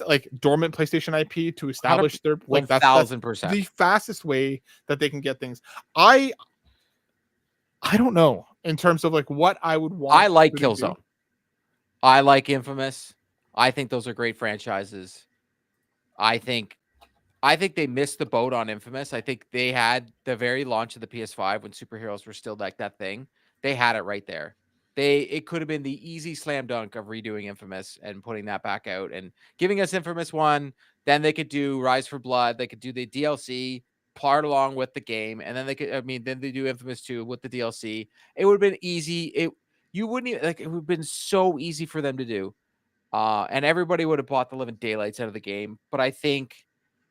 A: like dormant PlayStation IP to
B: 100,
A: establish their like that's the
B: 1000%.
A: fastest way that they can get things. I I don't know in terms of like what I would want
B: I like
A: to do.
B: Killzone. I like Infamous. I think those are great franchises. I think I think they missed the boat on Infamous. I think they had the very launch of the PS5 when superheroes were still like that thing. They had it right there. It could have been the easy slam dunk of redoing Infamous and putting that back out and giving us Infamous 1. Then they could do Rise for Blood. They could do the DLC part along with the game. And then then they do Infamous 2 with the DLC. It would have been easy. You wouldn't even like it would have been so easy for them to do. And everybody would have bought the living daylights out of the game. But I think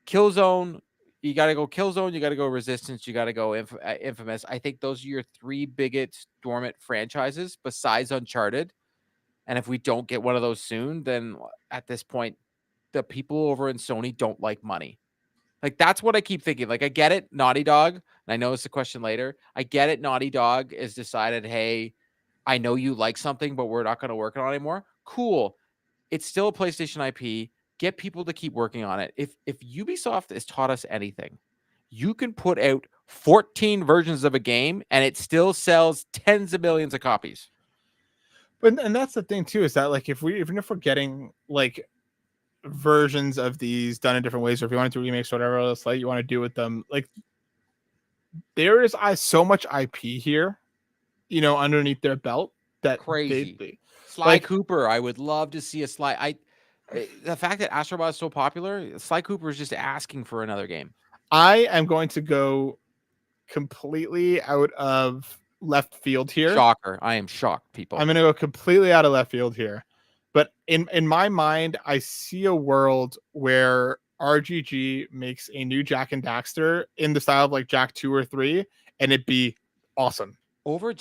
B: Killzone, you got to go Killzone, you got to go Resistance, you got to go Infamous. I think those are your 3 biggest dormant franchises besides Uncharted. And if we don't get one of those soon, then at this point, the people over in Sony don't like money. Like that's what I keep thinking. Like I get it, Naughty Dog, and I know it's a question later. I get it, Naughty Dog has decided, hey, I know you like something, but we're not going to work on it anymore. Cool. It's still a PlayStation IP. Get people to keep working on it. If Ubisoft has taught us anything, you can put out 14 versions of a game and it still sells tens of millions of copies.
A: But and that's the thing too, is that like even if we're getting like versions of these done in different ways, or if you want to do remakes or whatever else like you want to do with them, like there is so much IP here, underneath their belt that
B: Crazy.
A: they
B: Sly
A: like.
B: Cooper, I would love to see a Sly. The fact that Astrobot is so popular, Sly Cooper is just asking for another game.
A: I am going to go completely out of left field here.
B: Shocker. I am shocked, people.
A: I'm going to go completely out of left field here. But in my mind, I see a world where RGG makes a new Jack and Daxter in the style of like Jak 2 or 3, and it'd be awesome.
B: Over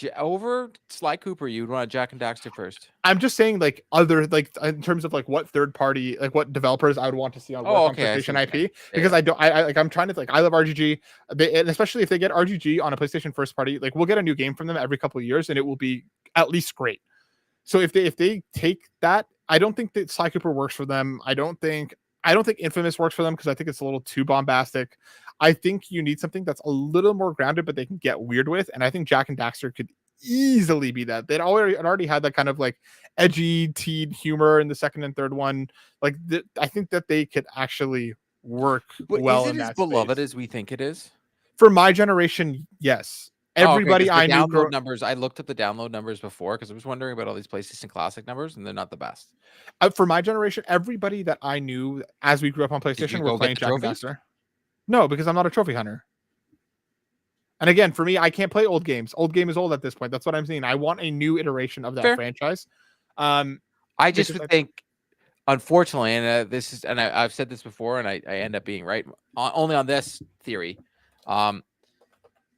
B: Sly Cooper, you'd want Jack and Daxter first.
A: I'm just saying, like other like in terms of like what third party, like what developers I would want to see on work on PlayStation IP, because I don't, I like I'm trying to like I love RGG, and especially if they get RGG on a PlayStation first party, like we'll get a new game from them every couple of years, and it will be at least great. So if they take that, I don't think that Sly Cooper works for them. I don't think Infamous works for them because I think it's a little too bombastic. I think you need something that's a little more grounded, but they can get weird with. And I think Jak and Daxter could easily be that. It already had that kind of like edgy teen humor in the second and third one. Like I think that they could actually work
B: But
A: well
B: is it
A: in
B: as
A: that
B: beloved
A: space.
B: as we think it is?
A: For my generation, yes.
B: Oh, okay. Because
A: Everybody
B: the
A: I knew
B: download numbers, I looked at the download numbers before because I was wondering about all these PlayStation Classic numbers, and they're not the best.
A: For my generation, everybody that I knew as we grew up on
B: Did you
A: PlayStation were
B: go get
A: playing
B: the
A: Jak and
B: trophies?
A: Daxter. No, because I'm not a trophy hunter. And again, for me, I can't play old games. Old game is old at this point. That's what I'm saying. I want a new iteration of that
B: Fair.
A: franchise.
B: I just
A: Because
B: would think, unfortunately, and this is, and I've said this before, and I end up being right only on this theory.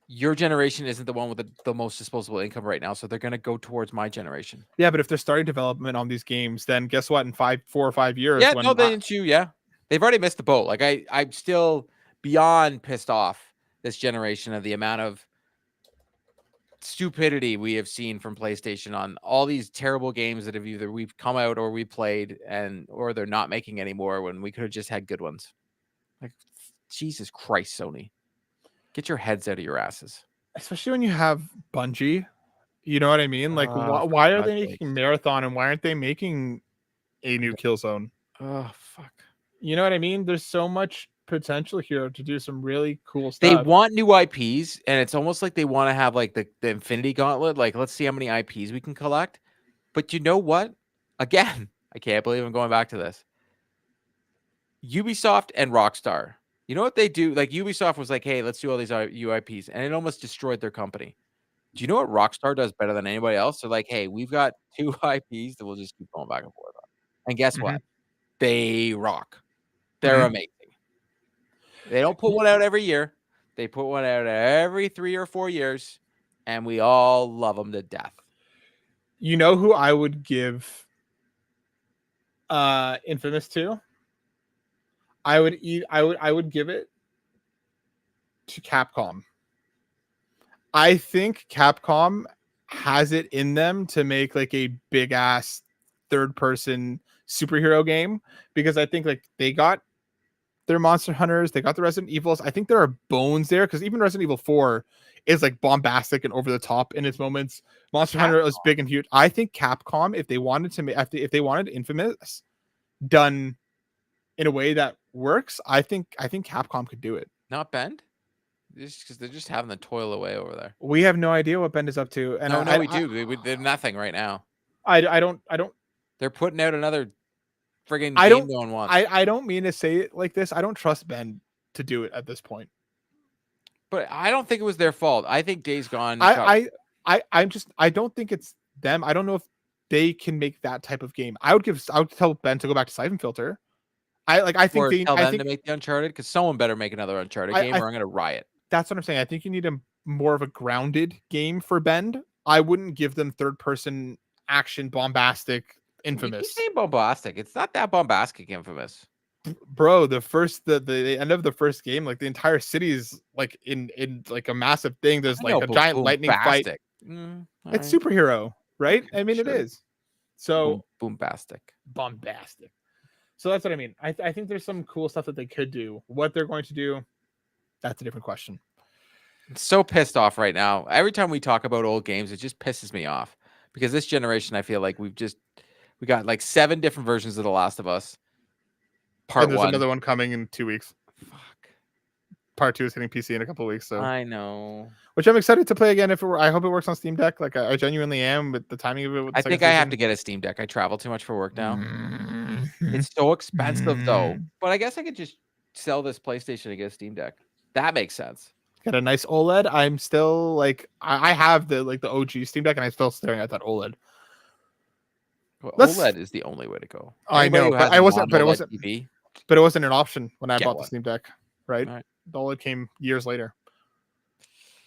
B: Your generation isn't the one with the most disposable income right now, so they're going to go towards my generation.
A: yeah, but if they're starting development on these games, then guess what? In 4 or 5 years,
B: Yeah, no,
A: when
B: they didn't you. Yeah, they've already missed the boat. Like I'm still beyond pissed off this generation of the amount of stupidity we have seen from PlayStation on all these terrible games that have either we've come out or we played or they're not making anymore when we could have just had good ones. Like Jesus Christ, Sony. Get your heads out of your asses.
A: especially when you have Bungie You know what I mean? Like,
B: For
A: why are
B: God's
A: they making
B: sakes.
A: Marathon and why aren't they making a new Killzone?
B: Oh, fuck.
A: You know what I mean? There's so much potential here to do some really cool
B: They
A: stuff.
B: want new IPs, and it's almost like they want to have like the Infinity Gauntlet. Like, let's see how many IPs we can collect. But you know what? Again, I can't believe I'm going back to this. Ubisoft and Rockstar. You know what they do? Like, Ubisoft was like, hey, let's do all these UIPs, and it almost destroyed their company. Do you know what Rockstar does better than anybody else? They're like, hey, we've got 2 IPs that we'll just keep going back and forth on. And guess
A: Mhm.
B: what? They rock. They're
A: Mhm.
B: amazing. They don't put one out every year. They put one out every 3 or 4 years, and we all love them to death.
A: You know who I would give Infamous to? I would give it to Capcom. I think Capcom has it in them to make like a big ass third person superhero game, because I think like they got their Monster Hunters, they got the Resident Evils. I think there are bones there, because even Resident Evil 4 is like bombastic and over the top in its moments. Monster Hunter is big and huge. I think Capcom, if they wanted to make, if they wanted Infamous done in a way that works, I think Capcom could do it.
B: Not Bend? Just because they're just having the toil away over there.
A: We have no idea what Bend is up to, and
B: No, we do. They're nothing right now.
A: I don't
B: They're putting out another friggin'
A: I
B: game
A: don't
B: no one wants.
A: I don't mean to say it like this. I don't trust Ben to do it at this point.
B: But I don't think it was their fault. I think Days Gone got
A: I don't think it's them. I don't know if they can make that type of game. I would tell Ben to go back to Siphon Filter. I think
B: or tell
A: I
B: them
A: think
B: to make the Uncharted, because someone better make another Uncharted game, or I'm gonna riot.
A: that's what I'm saying. I think you need a more of a grounded game for Bend. I wouldn't give them third person action bombastic
B: You keep
A: Infamous.
B: saying bombastic. It's not that bombastic, Infamous.
A: Bro, the end of the first game, like the entire city is like in like a massive thing. There's
B: I
A: like
B: know,
A: a
B: but
A: giant lightning fight. It's
B: Alright.
A: superhero, right? I mean, it
B: Sure.
A: is. So
B: Boombastic.
A: bombastic. So that's what I mean. I think there's some cool stuff that they could do. What they're going to do, that's a different question.
B: I'm so pissed off right now. Every time we talk about old games, it just pisses me off, because this generation, I feel like we got like 7 different versions of The Last of Us. Part
A: And there's
B: 1.
A: another one coming in 2 weeks.
B: Fuck.
A: Part 2 is hitting PC in a couple of weeks. So
B: I know.
A: which I'm excited to play again. I hope it works on Steam Deck. Like I genuinely am with the timing of it. With the
B: I
A: second
B: think I have
A: season.
B: to get a Steam Deck. I travel too much for work now.
A: Mm-hmm.
B: It's so expensive though. But I guess I could just sell this PlayStation to get a Steam Deck. That makes sense.
A: Got a nice OLED. I'm still like I have the OG Steam Deck, and I'm still staring at that OLED.
B: Well,
A: Let's-
B: OLED is the only way to go.
A: I
B: Anybody
A: know,
B: who
A: but
B: has
A: I
B: a
A: wasn't. But it
B: non-OLED
A: wasn't.
B: TV,
A: But it wasn't an option when I
B: Get
A: bought
B: one.
A: the Steam Deck, right?
B: All right.
A: The OLED came years later.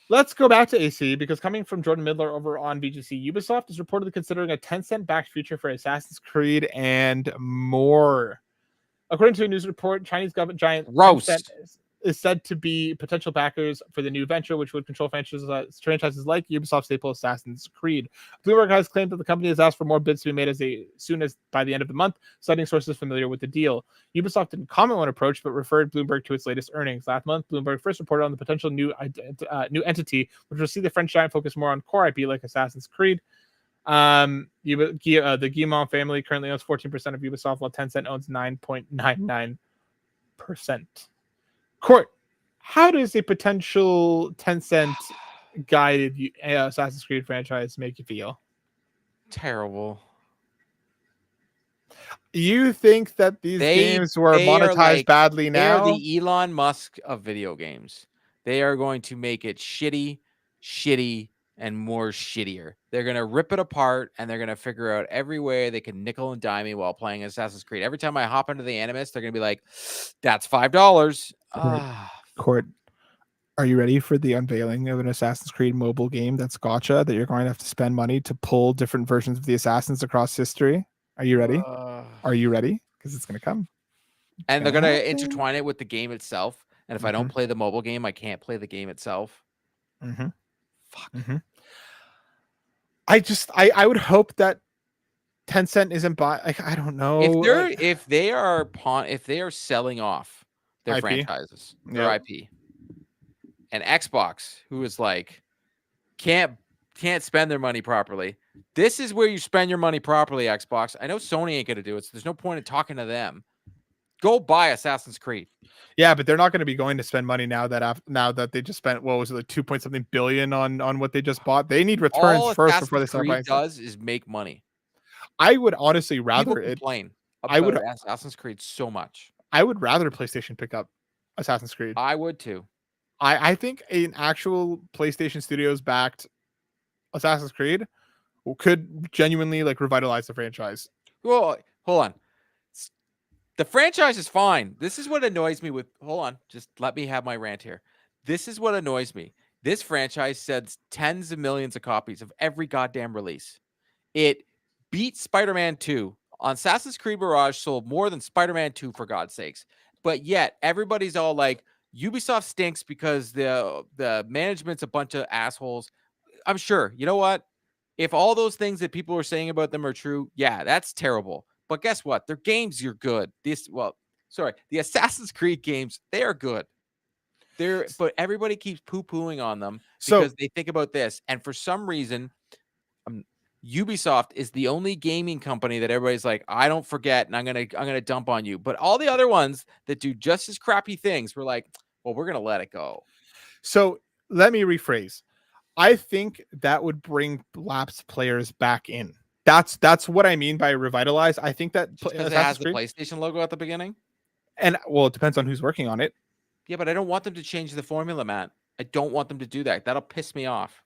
A: Let's go back to AC, because coming from Jordan Midler over on VGC, Ubisoft is reportedly considering a 10-cent-backed feature for Assassin's Creed and more. According to a news report, Chinese government giant
B: Gross.
A: Tencent is said to be potential backers for the new venture, which would control franchises like Ubisoft staple Assassin's Creed. Bloomberg has claimed that the company has asked for more bids to be made as soon as by the end of the month, citing sources familiar with the deal. Ubisoft didn't comment on approach, but referred Bloomberg to its latest earnings. Last month, Bloomberg first reported on the potential new entity, which will see the French giant focus more on core IP like Assassin's Creed. The Guillemot family currently owns 14% of Ubisoft, while Tencent owns 9.99%. Court, how does a potential Tencent guided Assassin's Creed franchise make you feel?
B: Terrible.
A: You think that these games were monetized badly now?
B: They are the Elon Musk of video games. They are going to make it shitty, and more shittier. They're going to rip it apart, and they're going to figure out every way they can nickel and dime me while playing Assassin's Creed. Every time I hop into the Animus, they're going to be like, that's $5.
A: Court, are you ready for the unveiling of an Assassin's Creed mobile game that's gacha, that you're going to have to spend money to pull different versions of the Assassins across history? Are you ready? Are you ready? Because it's going to come.
B: And they're going to intertwine it with the game itself. And if I don't play the mobile game, I can't play the game itself. Fuck.
A: I would hope that Tencent isn't buying. Like, I don't know.
B: If they are selling off their
A: IP?
B: franchises, their IP, and Xbox, who is like, can't can't spend their money properly. This is where you spend your money properly, Xbox. I know Sony ain't going to do it, so there's no point in talking to them. Go buy Assassin's Creed.
A: Yeah, but they're not going to be going to spend money now that they just spent, what was it, like 2 point something billion on what they just bought. They need returns
B: All
A: first before they
B: Assassin's
A: start buying
B: Creed
A: stuff.
B: does is make money.
A: I would honestly
B: People
A: rather it.
B: complain
A: I would
B: about Assassin's Creed so much.
A: I would rather PlayStation pick up Assassin's Creed.
B: I would too.
A: I think an actual PlayStation Studios backed Assassin's Creed could genuinely like revitalize the franchise.
B: Well, hold on. The franchise is fine. This is what annoys me with. Hold on. Just let me have my rant here. This is what annoys me. This franchise sells tens of millions of copies of every goddamn release. It beat Spider-Man 2. On Assassin's Creed Mirage sold more than Spider-Man 2, for God's sakes. But yet, everybody's all like, Ubisoft stinks because the management's a bunch of assholes. I'm sure. You know what? If all those things that people are saying about them are true, yeah, that's terrible. But guess what? Their games are good. The Assassin's Creed games, they are good. But everybody keeps poo-pooing on them because they think about this. And for some reason, Ubisoft is the only gaming company that everybody's like, I don't forget, and I'm gonna dump on you. But all the other ones that do just as crappy things, we're like, well, we're gonna let it go.
A: So let me rephrase. I think that would bring lapsed players back in. That's what I mean by revitalize. I think that
B: because it has the PlayStation logo at the beginning.
A: And well, it depends on who's working on it.
B: Yeah, but I don't want them to change the formula, Matt. I don't want them to do that. That'll piss me off.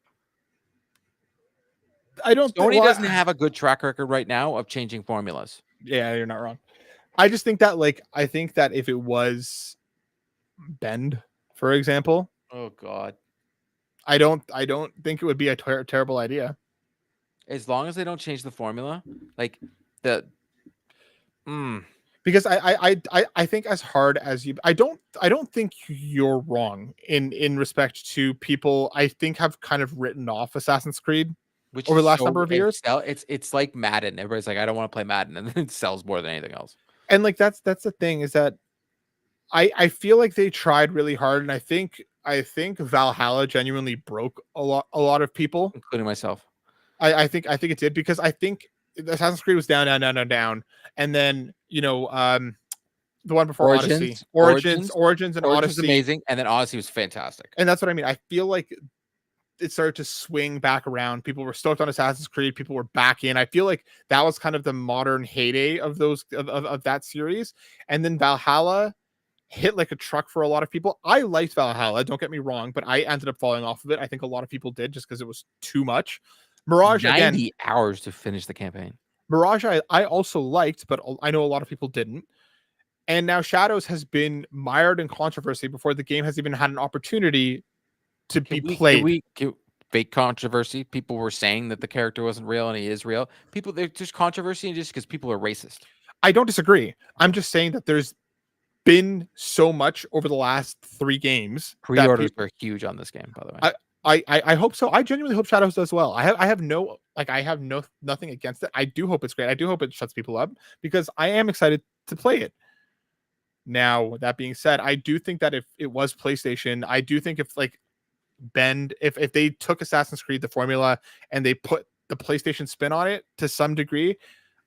B: Sony doesn't have a good track record right now of changing formulas.
A: Yeah, you're not wrong. I just think that if it was Bend, for example.
B: Oh God.
A: I don't think it would be a terrible idea.
B: As long as they don't change the formula,
A: because I think as hard as you, I don't think you're wrong in respect to people I think have kind of written off Assassin's Creed over the last number of years.
B: It's like Madden. Everybody's like, I don't want to play Madden, and then it sells more than anything else.
A: And like that's the thing, is that I feel like they tried really hard, and I think Valhalla genuinely broke a lot of people,
B: including myself.
A: I think it did, because I think Assassin's Creed was down, and then the one before Origins, and Odyssey
B: was amazing, and then Odyssey was fantastic.
A: And that's what I mean. I feel like it started to swing back around. People were stoked on Assassin's Creed. People were back in. I feel like that was kind of the modern heyday of those of that series. And then Valhalla hit like a truck for a lot of people. I liked Valhalla, don't get me wrong, but I ended up falling off of it. I think a lot of people did, just because it was too much. Mirage,
B: 90 hours to finish the campaign.
A: Mirage, I also liked, but I know a lot of people didn't. And now Shadows has been mired in controversy before the game has even had an opportunity to be played.
B: Fake controversy. People were saying that the character wasn't real and he is real. There's controversy just because people are racist.
A: I don't disagree. I'm just saying that there's been so much over the last 3 games.
B: Pre-orders were huge on this game, by the way.
A: I hope so. I genuinely hope Shadows does well. I have nothing against it. I do hope it's great. I do hope it shuts people up, because I am excited to play it. Now, that being said, I do think that if it was PlayStation, I do think if they took Assassin's Creed, the formula, and they put the PlayStation spin on it to some degree,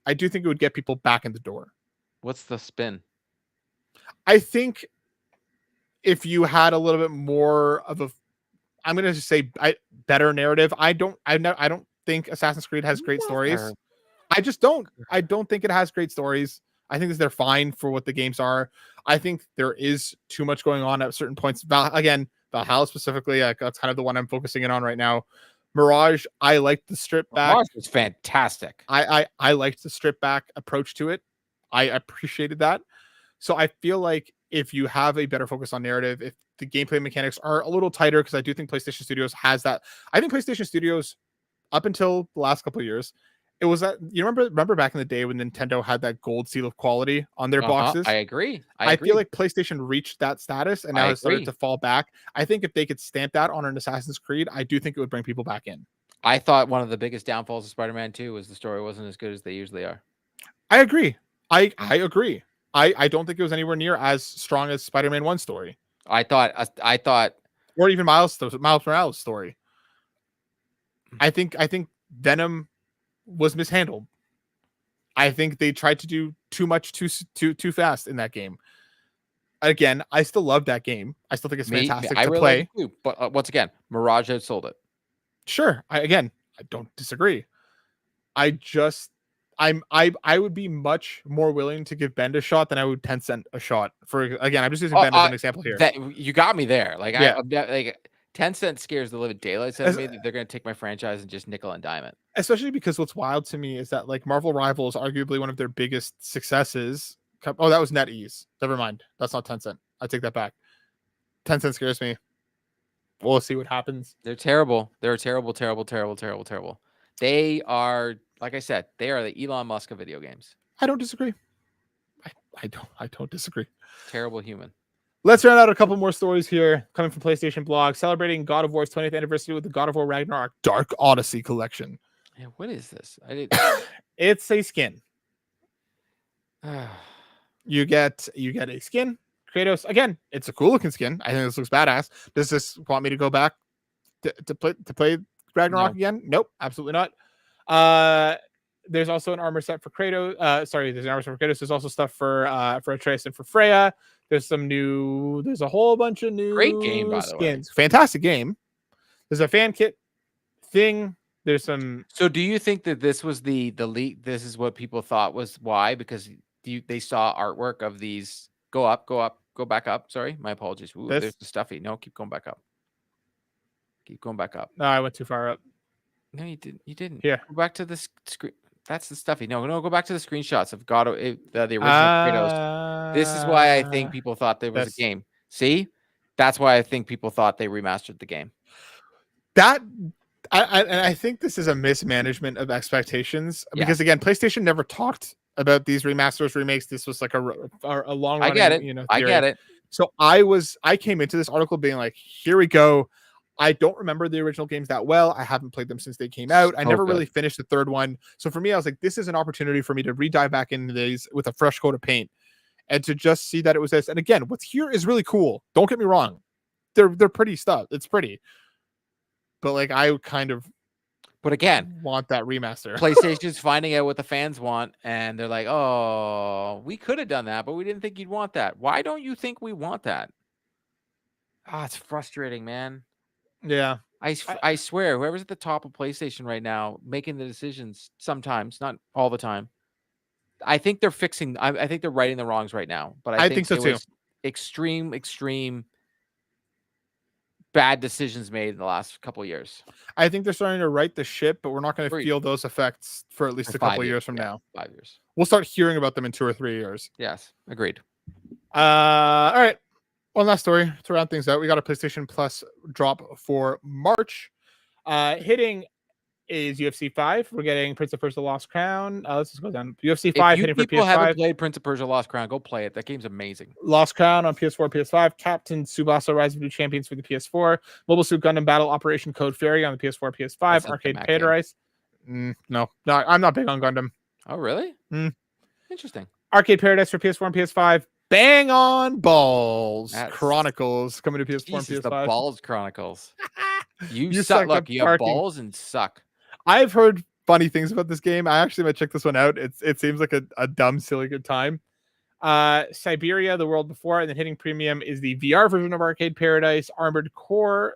A: I do think it would get people back in the door.
B: What's the spin?
A: I think if you had a little bit more of a, I'm going to just say better narrative. I don't think Assassin's Creed has great stories. I just don't. I don't think it has great stories. I think they're fine for what the games are. I think there is too much going on at certain points. Valhalla specifically, that's kind of the one I'm focusing in on right now. Mirage, I liked the strip back.
B: Mirage was fantastic.
A: I liked the strip back approach to it. I appreciated that. So I feel like if you have a better focus on narrative, if the gameplay mechanics are a little tighter, because I do think PlayStation Studios has that. I think PlayStation Studios, up until the last couple of years, it was that, you remember back in the day when Nintendo had that gold seal of quality on their boxes?
B: I agree.
A: I feel like PlayStation reached that status and now has started to fall back. I think if they could stamp that on an Assassin's Creed, I do think it would bring people back in.
B: I thought one of the biggest downfalls of Spider-Man 2 was the story wasn't as good as they usually are.
A: I agree. I agree. I don't think it was anywhere near as strong as Spider-Man 1 story.
B: I thought,
A: or even Miles Morales' story. I think Venom was mishandled. I think they tried to do too much too fast in that game. Again, I still love that game. I still think it's fantastic
B: I
A: to
B: really
A: play.
B: like it too. But once again, Mirage outsold it.
A: Sure. I don't disagree. I would be much more willing to give Bend a shot than I would Tencent a shot. For again, I'm just using Bend as an example here.
B: That you got me there. Like
A: Yeah.
B: like Tencent scares the living daylights out of me that they're going to take my franchise and just nickel and dime it.
A: Especially because what's wild to me is that like Marvel Rivals, arguably one of their biggest successes. Oh, that was NetEase. Never mind. That's not Tencent. I take that back. Tencent scares me. We'll see what happens.
B: They're terrible. They're terrible, terrible, terrible, terrible, terrible. They are, like I said, they are the Elon Musk of video games.
A: I don't disagree. I don't disagree.
B: Terrible human.
A: Let's round out a couple more stories here coming from PlayStation Blog, celebrating God of War's 20th anniversary with the God of War Ragnarok Dark Odyssey collection.
B: Yeah, what is this?
A: It's a skin. You get a skin. Kratos, again, it's a cool looking skin. I think this looks badass. Does this want me to go back to play Ragnarok again? Nope, absolutely not. There's also an armor set for Kratos. There's an armor set for Kratos. There's also stuff for Atreus and for Freya. There's a whole bunch of new
B: great game, by the way.
A: Fantastic game. There's a fan kit thing. There's some.
B: So do you think that this was the leak? This is what people thought was why? Because they saw artwork of these go back up. Sorry, my apologies. Ooh, there's the stuffy. No, keep going back up. Keep going back up.
A: No, I went too far up.
B: No, you didn't. You didn't.
A: Here.
B: Go back to the screen. That's the stuffy. No, go back to the screenshots of God, the original Kratos. This is why I think people thought there was a game. See, that's why I think people thought they remastered the game.
A: I think this is a mismanagement of expectations because again, PlayStation never talked about these remasters, remakes. This was like a long running.
B: I get it. I get it.
A: So I came into this article being like, here we go. I don't remember the original games that well. I haven't played them since they came out. I never really finished the third one. So for me, I was like, this is an opportunity for me to re-dive back into these with a fresh coat of paint and to just see that it was this. And again, what's here is really cool. Don't get me wrong. They're pretty stuff. It's pretty. But like, I kind of want that remaster.
B: PlayStation's finding out what the fans want, and they're like, oh, we could have done that, but we didn't think you'd want that. Why don't you think we want that? It's frustrating, man.
A: Yeah.
B: I swear, whoever's at the top of PlayStation right now, making the decisions sometimes, not all the time. I think they're fixing. I think they're righting the wrongs right now. But I think so too. Extreme bad decisions made in the last couple of years.
A: I think they're starting to right the ship, but we're not going to feel those effects for at least a couple of years from now.
B: 5 years.
A: We'll start hearing about them in 2 or 3 years.
B: Yes, agreed.
A: All right. One last story to round things out. We got a PlayStation Plus drop for March. Hitting is UFC 5. We're getting Prince of Persia: Lost Crown. Let's just go down. UFC 5 hitting for PS5. If people haven't
B: played Prince of Persia: Lost Crown, go play it. That game's amazing.
A: Lost Crown on PS4, PS5. Captain Tsubasa: Rise of New Champions for the PS4. Mobile Suit Gundam Battle Operation Code Fairy on the PS4, PS5. Arcade Paradise. No, I'm not big on Gundam.
B: Oh, really? Interesting.
A: Arcade Paradise for PS4 and PS5. Bang on Balls Chronicles coming to PS4 and PS5.
B: The Balls Chronicles. You suck. Look, you have balls and suck.
A: I've heard funny things about this game. I actually might check this one out. It seems like a dumb, silly good time. Siberia, the world before, and then hitting premium is the VR version of Arcade Paradise, Armored Core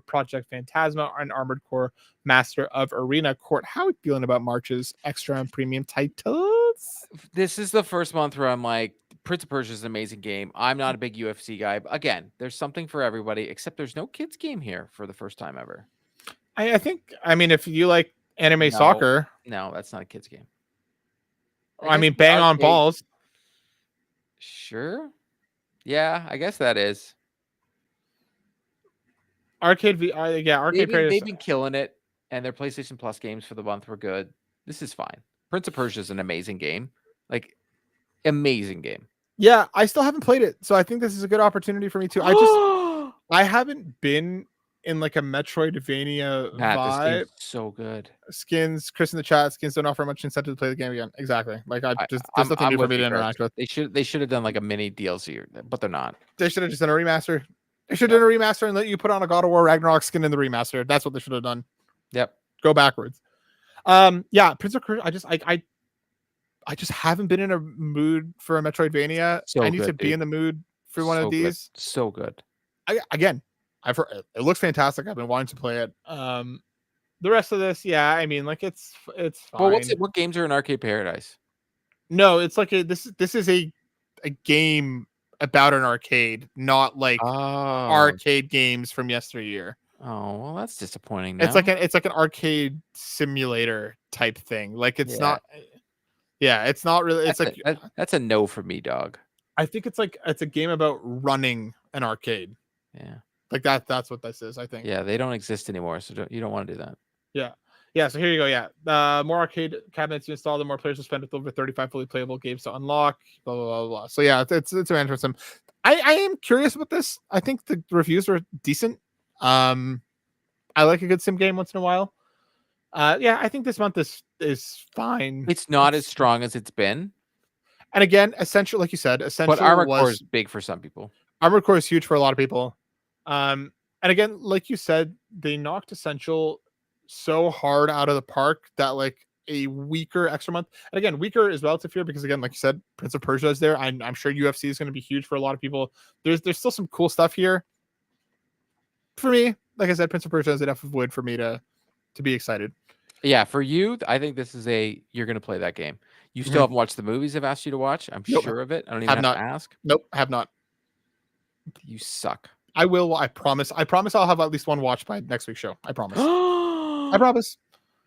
A: Project Phantasma, and Armored Core Master of Arena Court. How are you feeling about March's extra and premium titles?
B: This is the first month where I'm like, Prince of Persia is an amazing game. I'm not a big UFC guy. But again, there's something for everybody, except there's no kids game here for the first time ever.
A: I think, if you like anime soccer.
B: No, that's not a kids game.
A: Bang on Balls.
B: Sure. Yeah, I guess that is.
A: Arcade VR, Arcade Paradise.
B: They've been killing it, and their PlayStation Plus games for the month were good. This is fine. Prince of Persia is an amazing game. Amazing game.
A: Yeah, I still haven't played it, so I think this is a good opportunity for me too. I haven't been in like a Metroidvania vibe.
B: This game's so good.
A: Skins, Chris in the chat. Skins don't offer much incentive to play the game again. Exactly. There's nothing new for me to interact with.
B: They should have done like a mini DLC, but they're not.
A: They should have just done a remaster. They should have done a remaster and let you put on a God of War Ragnarok skin in the remaster. That's what they should have done.
B: Yep.
A: Go backwards. Yeah, Prince of Persia. I just haven't been in a mood for a Metroidvania. I
B: So
A: need to
B: good,
A: be
B: dude.
A: in the mood for one of
B: So good.
A: these.
B: So good.
A: Again, I've heard it looks fantastic. I've been wanting to play it. The rest of this, yeah, I mean, like it's
B: Well,
A: fine.
B: what games are in Arcade Paradise?
A: No, it's like this is a game about an arcade, not like
B: Oh.
A: arcade games from yesteryear.
B: Oh, well, that's disappointing
A: It's
B: now.
A: like an arcade simulator type thing. Like it's
B: Yeah.
A: not. Yeah, it's not really. It's like
B: That's a no for me, dog.
A: I think it's like it's a game about running an arcade.
B: Yeah.
A: Like that's what this is. I think.
B: Yeah, they don't exist anymore, so you don't want to do that.
A: Yeah. Yeah, so here you go. Yeah. More arcade cabinets you install, the more players will spend with over 35 fully playable games to unlock. Blah blah blah blah. So yeah, it's interesting. I am curious about this. I think the reviews are decent. I like a good sim game once in a while. Yeah, I think this month is fine.
B: It's not as strong as it's been,
A: And again, Essential, like you said,
B: but
A: Essential
B: Armored Core
A: was
B: is big for some people.
A: Armored Core is huge for a lot of people. And again, like you said, they knocked Essential so hard out of the park that like a weaker extra month. And again, weaker is relative here because again, like you said, Prince of Persia is there. I'm sure UFC is going to be huge for a lot of people. There's still some cool stuff here. For me, like I said, Prince of Persia is enough of wood for me to be excited.
B: Yeah, for you, I think this is you're going to play that game. You still haven't watched the movies I've asked you to watch. I'm
A: Nope.
B: sure of it. I don't even
A: Have
B: have
A: not.
B: to ask.
A: Nope, have not.
B: You suck.
A: I will. I promise. I promise I'll have at least one watch by next week's show. I promise. I promise.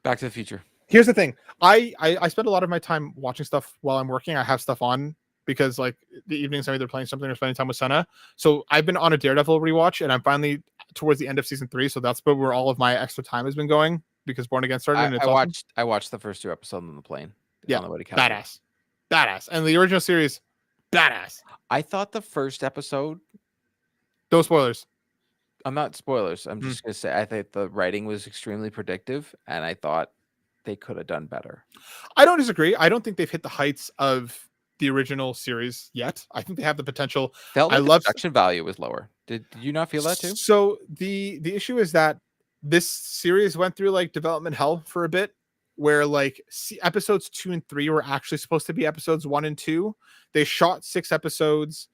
B: Back to the Future.
A: Here's the thing. I spend a lot of my time watching stuff while I'm working. I have stuff on because like the evenings I'm either playing something or spending time with Senna. So I've been on a Daredevil rewatch and I'm finally towards the end of season 3. So that's where all of my extra time has been going because Born Again started. And it's awesome.
B: I watched the first 2 episodes on the plane.
A: Yeah,
B: on the way to Calgary.
A: badass. And the original series, badass.
B: I thought the first episode.
A: No spoilers.
B: I'm not spoilers. I'm just gonna say I think the writing was extremely predictive, and I thought they could have done better.
A: I don't disagree. I don't think they've hit the heights of the original series yet. I think they have the potential.
B: Felt like the production value was lower. Did you not feel that too?
A: So the issue is that this series went through like development hell for a bit, where like episodes 2 and 3 were actually supposed to be episodes 1 and 2. They shot 6 episodes.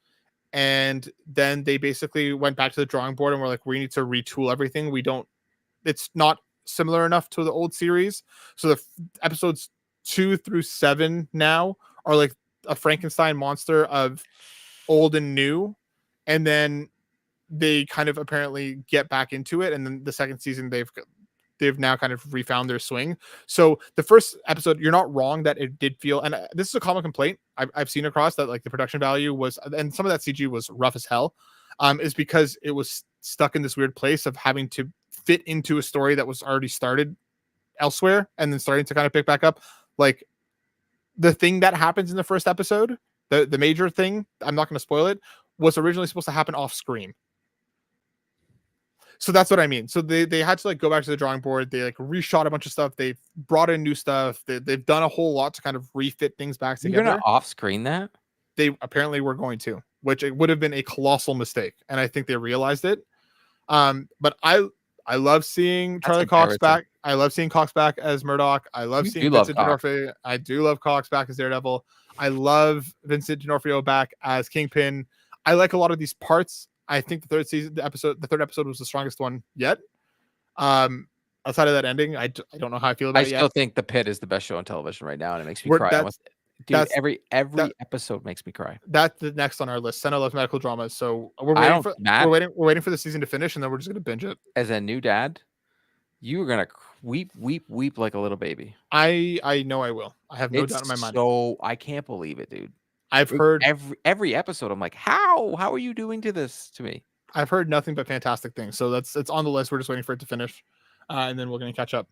A: And then they basically went back to the drawing board and were like, we need to retool everything. It's not similar enough to the old series. So the episodes 2 through 7 now are like a Frankenstein monster of old and new. And then they kind of apparently get back into it. And then the second season, they've now kind of refound their swing. So the first episode, you're not wrong that it did feel, and this is a common complaint I've seen across that like the production value was, and some of that CG was rough as hell, is because it was stuck in this weird place of having to fit into a story that was already started elsewhere and then starting to kind of pick back up. Like the thing that happens in the first episode, the major thing, I'm not going to spoil it, was originally supposed to happen off screen. So that's what I mean. So they had to like go back to the drawing board. They like reshot a bunch of stuff. They've brought in new stuff. They've done a whole lot to kind of refit things back together.
B: You're gonna off screen that?
A: They apparently were going to, which it would have been a colossal mistake, and I think they realized it. But I love seeing Charlie Cox back. I love seeing Cox back as Murdoch. I love seeing Vincent D'Onofrio. I do love Cox back as Daredevil. I love Vincent D'Onofrio back as Kingpin. I like a lot of these parts. I think the third episode was the strongest one yet. Outside of that ending, I don't know how I feel about it yet.
B: I still think The Pit is the best show on television right now, and it makes me cry. Dude, every episode makes me cry.
A: That's the next on our list. Senna loves medical dramas, so we're waiting for the season to finish, and then we're just gonna binge it.
B: As a new dad, you are gonna weep like a little baby.
A: I know I will. I have no doubt in my mind.
B: So I can't believe it, dude.
A: I've heard
B: every episode. I'm like, how are you doing this to me?
A: I've heard nothing but fantastic things. So it's on the list. We're just waiting for it to finish, and then we're going to catch up.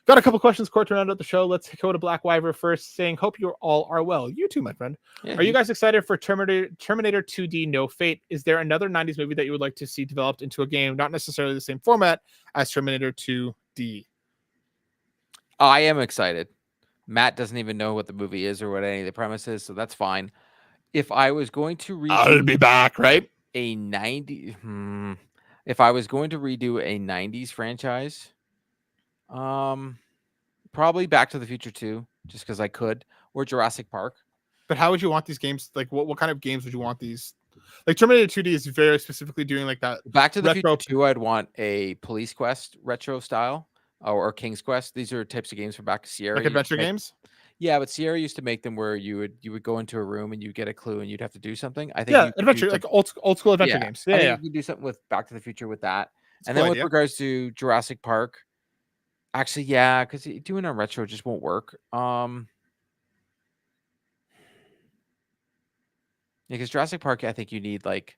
A: Got a couple questions, Court, to round out the show. Let's go to Black Wyver first, saying, "Hope you all are well. You too, my friend. Yeah, are you guys excited for Terminator 2D No Fate? Is there another 90s movie that you would like to see developed into a game, not necessarily the same format as Terminator 2D?"
B: I am excited. Matt doesn't even know what the movie is or what any of the premise is, so that's fine. If I was going to
A: I'll be back, right?
B: If I was going to redo a 90s franchise, Probably Back to the Future 2, just because I could, or Jurassic Park.
A: But how would you want these games? Like, what kind of games would you want these? Like Terminator 2D is very specifically doing like that
B: Back to the Future
A: retro,
B: 2, I'd want a Police Quest retro style, or King's Quest. These are types of games from back. Sierra
A: like
B: used to
A: adventure
B: make.
A: games.
B: Yeah, but Sierra used to make them where you would go into a room and you get a clue and you'd have to do something. I think
A: Yeah,
B: you could do
A: adventure, like
B: something.
A: old school adventure
B: Yeah,
A: games.
B: I
A: Yeah,
B: think
A: yeah,
B: you could do something with Back to the Future with that.
A: it's a
B: And
A: cool
B: then with
A: idea.
B: regards to Jurassic Park, actually, yeah, because doing a retro just won't work. Because Jurassic Park, I think you need like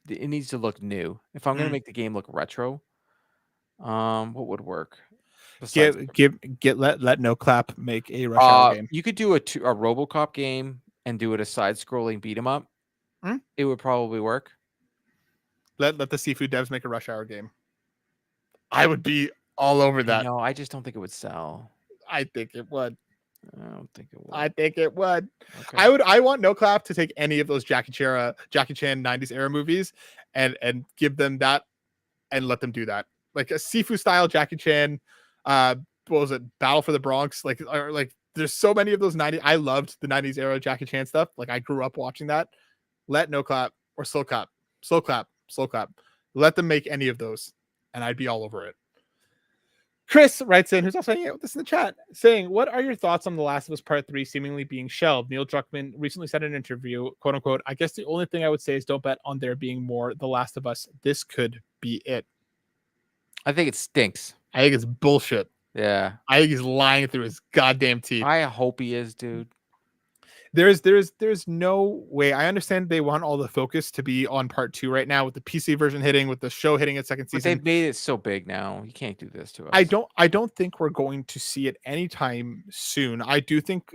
B: it needs to look new. If I'm gonna
A: Mm.
B: make the game look retro, what would work besides?
A: Let No Clap make a Rush Hour game.
B: You could do a RoboCop game and do it a side-scrolling beat 'em up.
A: Mm?
B: It would probably work.
A: Let the seafood devs make a Rush Hour game. I would be all over
B: I
A: that.
B: know. I just don't think it would sell.
A: I think it would.
B: I don't think it would.
A: I think it would.
B: Okay.
A: I want No Clap to take any of those Jackie Chan 90s era movies and give them that and let them do that. Like a Sifu style Jackie Chan, what was it? Battle for the Bronx. Like there's so many of those 90s. I loved the 90s era Jackie Chan stuff. Like I grew up watching that. Let No Clap or Slow Clap. Let them make any of those, and I'd be all over it. Chris writes in, who's also hanging out with us in the chat, saying, "What are your thoughts on The Last of Us Part 3 seemingly being shelved? Neil Druckmann recently said in an interview, quote unquote, I guess the only thing I would say is don't bet on there being more The Last of Us. This could be it."
B: I think it stinks.
A: I think it's bullshit.
B: Yeah.
A: I think he's lying through his goddamn teeth.
B: I hope he is, dude.
A: There's no way. I understand they want all the focus to be on part 2 right now with the PC version hitting, with the show hitting its second
B: But
A: season.
B: they've made it so big now. You can't do this to us.
A: I don't think we're going to see it anytime soon. I do think,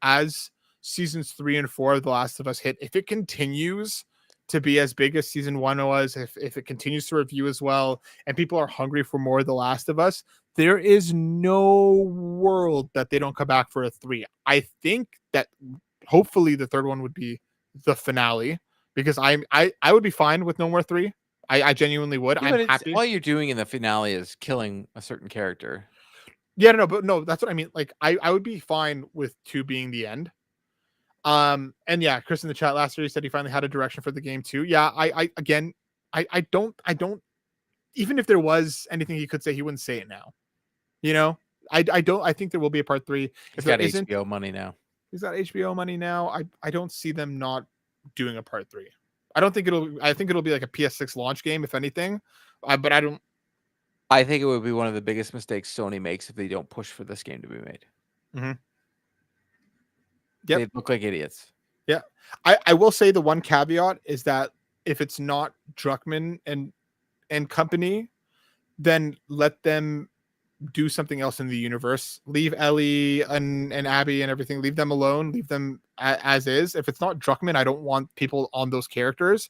A: as seasons 3 and 4 of The Last of Us hit, if it continues to be as big as season 1 was, if it continues to review as well, and people are hungry for more of The Last of Us, there is no world that they don't come back for a 3. I think that hopefully the third one would be the finale, because I would be fine with no more 3. I genuinely would.
B: Yeah,
A: I'm happy.
B: All you're doing in the finale is killing a certain character.
A: Yeah, no, that's what I mean. Like, I would be fine with 2 being the end. And yeah, Chris in the chat last year, he said he finally had a direction for the game too. Yeah, I don't, even if there was anything he could say, he wouldn't say it now. I think there will be a part 3.
B: He's got HBO money now.
A: He's got HBO money now. I don't see them not doing a part 3. I think it'll be like a PS6 launch game, if anything. But I don't.
B: I think it would be one of the biggest mistakes Sony makes if they don't push for this game to be made.
A: Mm-hmm. Yep.
B: They look like idiots.
A: Yeah. I will say the one caveat is that if it's not Druckmann and company, then let them do something else in the universe. Leave Ellie and Abby and everything. Leave them alone. Leave them as is. If it's not Druckmann, I don't want people on those characters.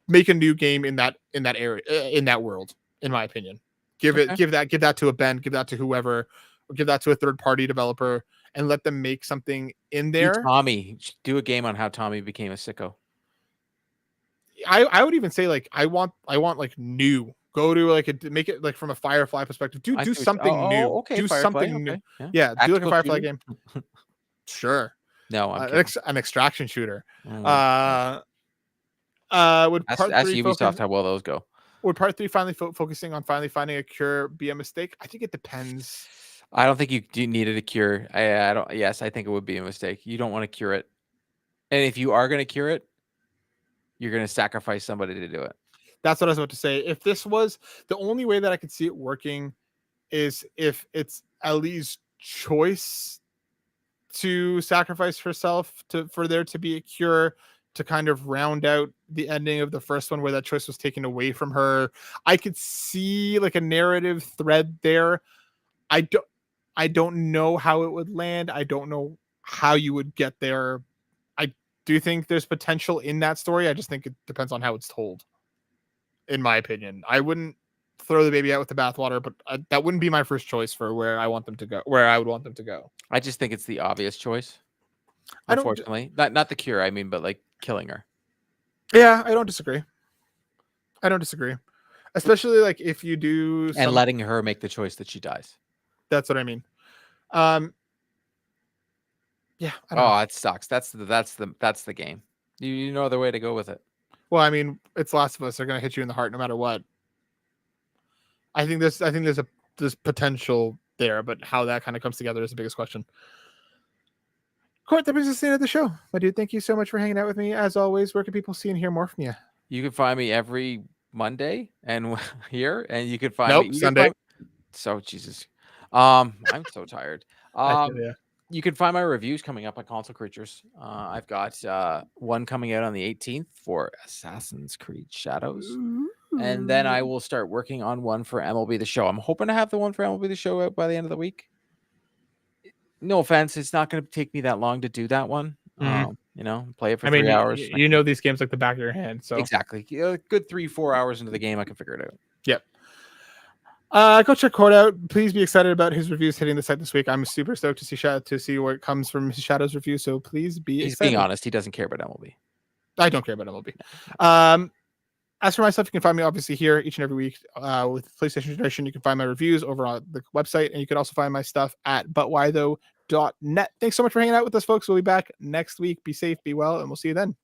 A: Make a new game in that area, in that world, in my opinion. Give that to a Ben, give that to whoever, or give that to a third party developer, and let them make something in there.
B: Do a game on how Tommy became a sicko.
A: I would even say like I want like new. Go to make it like from a Firefly perspective. Do something new.
B: Okay,
A: do
B: Firefly,
A: something new.
B: Yeah,
A: yeah do like a Firefly
B: shooter?
A: game. Sure.
B: No, I'm
A: an extraction shooter.
B: would
A: part
B: ask
A: 3
B: Ubisoft how well those go.
A: Would part 3 finally focusing on finally finding a cure be a mistake? I think it depends.
B: I don't think you needed a cure. I don't. Yes, I think it would be a mistake. You don't want to cure it, and if you are going to cure it, you're going to sacrifice somebody to do it.
A: That's what I was about to say. If this was the only way that I could see it working, is if it's Ellie's choice to sacrifice herself for there to be a cure, to kind of round out the ending of the first one where that choice was taken away from her. I could see like a narrative thread there. I don't know how it would land. I don't know how you would get there. I do think there's potential in that story. I just think it depends on how it's told. In my opinion, I wouldn't throw the baby out with the bathwater, but that wouldn't be my first choice for where I want them to go. Where I would want them to go.
B: I just think it's the obvious choice. Unfortunately, not the cure. I mean, but like killing her.
A: Yeah, I don't disagree. especially like if you do
B: and letting her make the choice that she dies.
A: That's what I mean. Yeah. I don't know.
B: It sucks. That's the game. You know other way to go with it.
A: Well, I mean, it's Last of Us. They're gonna hit you in the heart no matter what. I think there's potential there, but how that kind of comes together is the biggest question. Court, that brings us to the end of the show. My dude, thank you so much for hanging out with me. As always, where can people see and hear more from you?
B: You can find me every Monday and here, and you can find me
A: Sunday.
B: So Jesus, I'm so tired.
A: Yeah.
B: You can find my reviews coming up on Console Creatures. I've got one coming out on the 18th for Assassin's Creed Shadows. And then I will start working on one for MLB The Show. I'm hoping to have the one for MLB The Show out by the end of the week. No offense, it's not going to take me that long to do that one. Play it for 3 hours.
A: You know these games like the back of your hand. So
B: exactly, good 3-4 hours into the game, I can figure it out.
A: Yep. Go check Court out. Please be excited about his reviews hitting the site this week. I'm super stoked to see where it comes from his Shadows review. So please be
B: He's
A: excited.
B: being honest. He doesn't care about MLB.
A: I don't care about MLB. As for myself, you can find me obviously here each and every week with PlayStation Generation. You can find my reviews over on the website, and you can also find my stuff at butwhythough.net. Thanks so much for hanging out with us, folks. We'll be back next week. Be safe, be well, and we'll see you then.